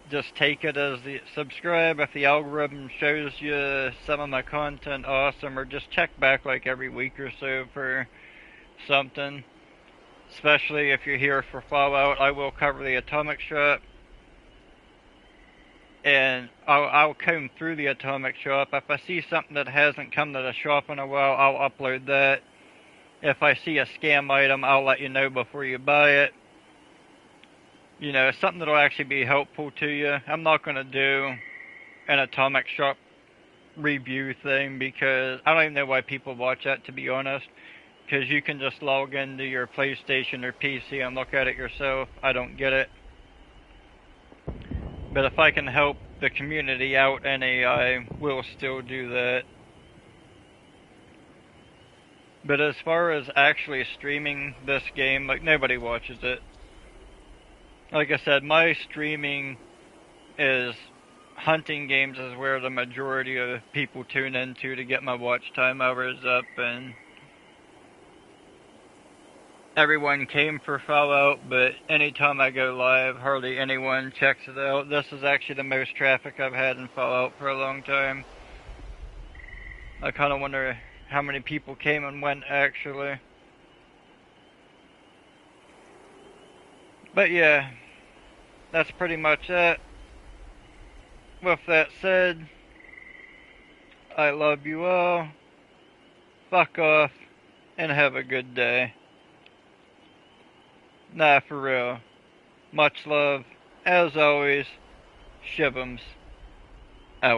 Just take it as the subscribe if the algorithm shows you some of my content awesome, or just check back like every week or so for something. Especially if you're here for Fallout, I will cover the Atomic Shop. And I'll comb through the Atomic Shop. If I see something that hasn't come to the shop in a while, I'll upload that. If I see a scam item, I'll let you know before you buy it. You know, something that'll actually be helpful to you. I'm not going to do an Atomic Shop review thing because I don't even know why people watch that, to be honest. Because you can just log into your PlayStation or PC and look at it yourself. I don't get it. But if I can help the community out any, I will still do that. But as far as actually streaming this game, like, nobody watches it. Like I said, my streaming is hunting games is where the majority of people tune into to get my watch time hours up, and everyone came for Fallout, but anytime I go live, hardly anyone checks it out. This is actually the most traffic I've had in Fallout for a long time. I kind of wonder how many people came and went, actually. But yeah, that's pretty much it. With that said, I love you all. Fuck off, and have a good day. Nah, for real. Much love. As always, Shiv'ems. Out.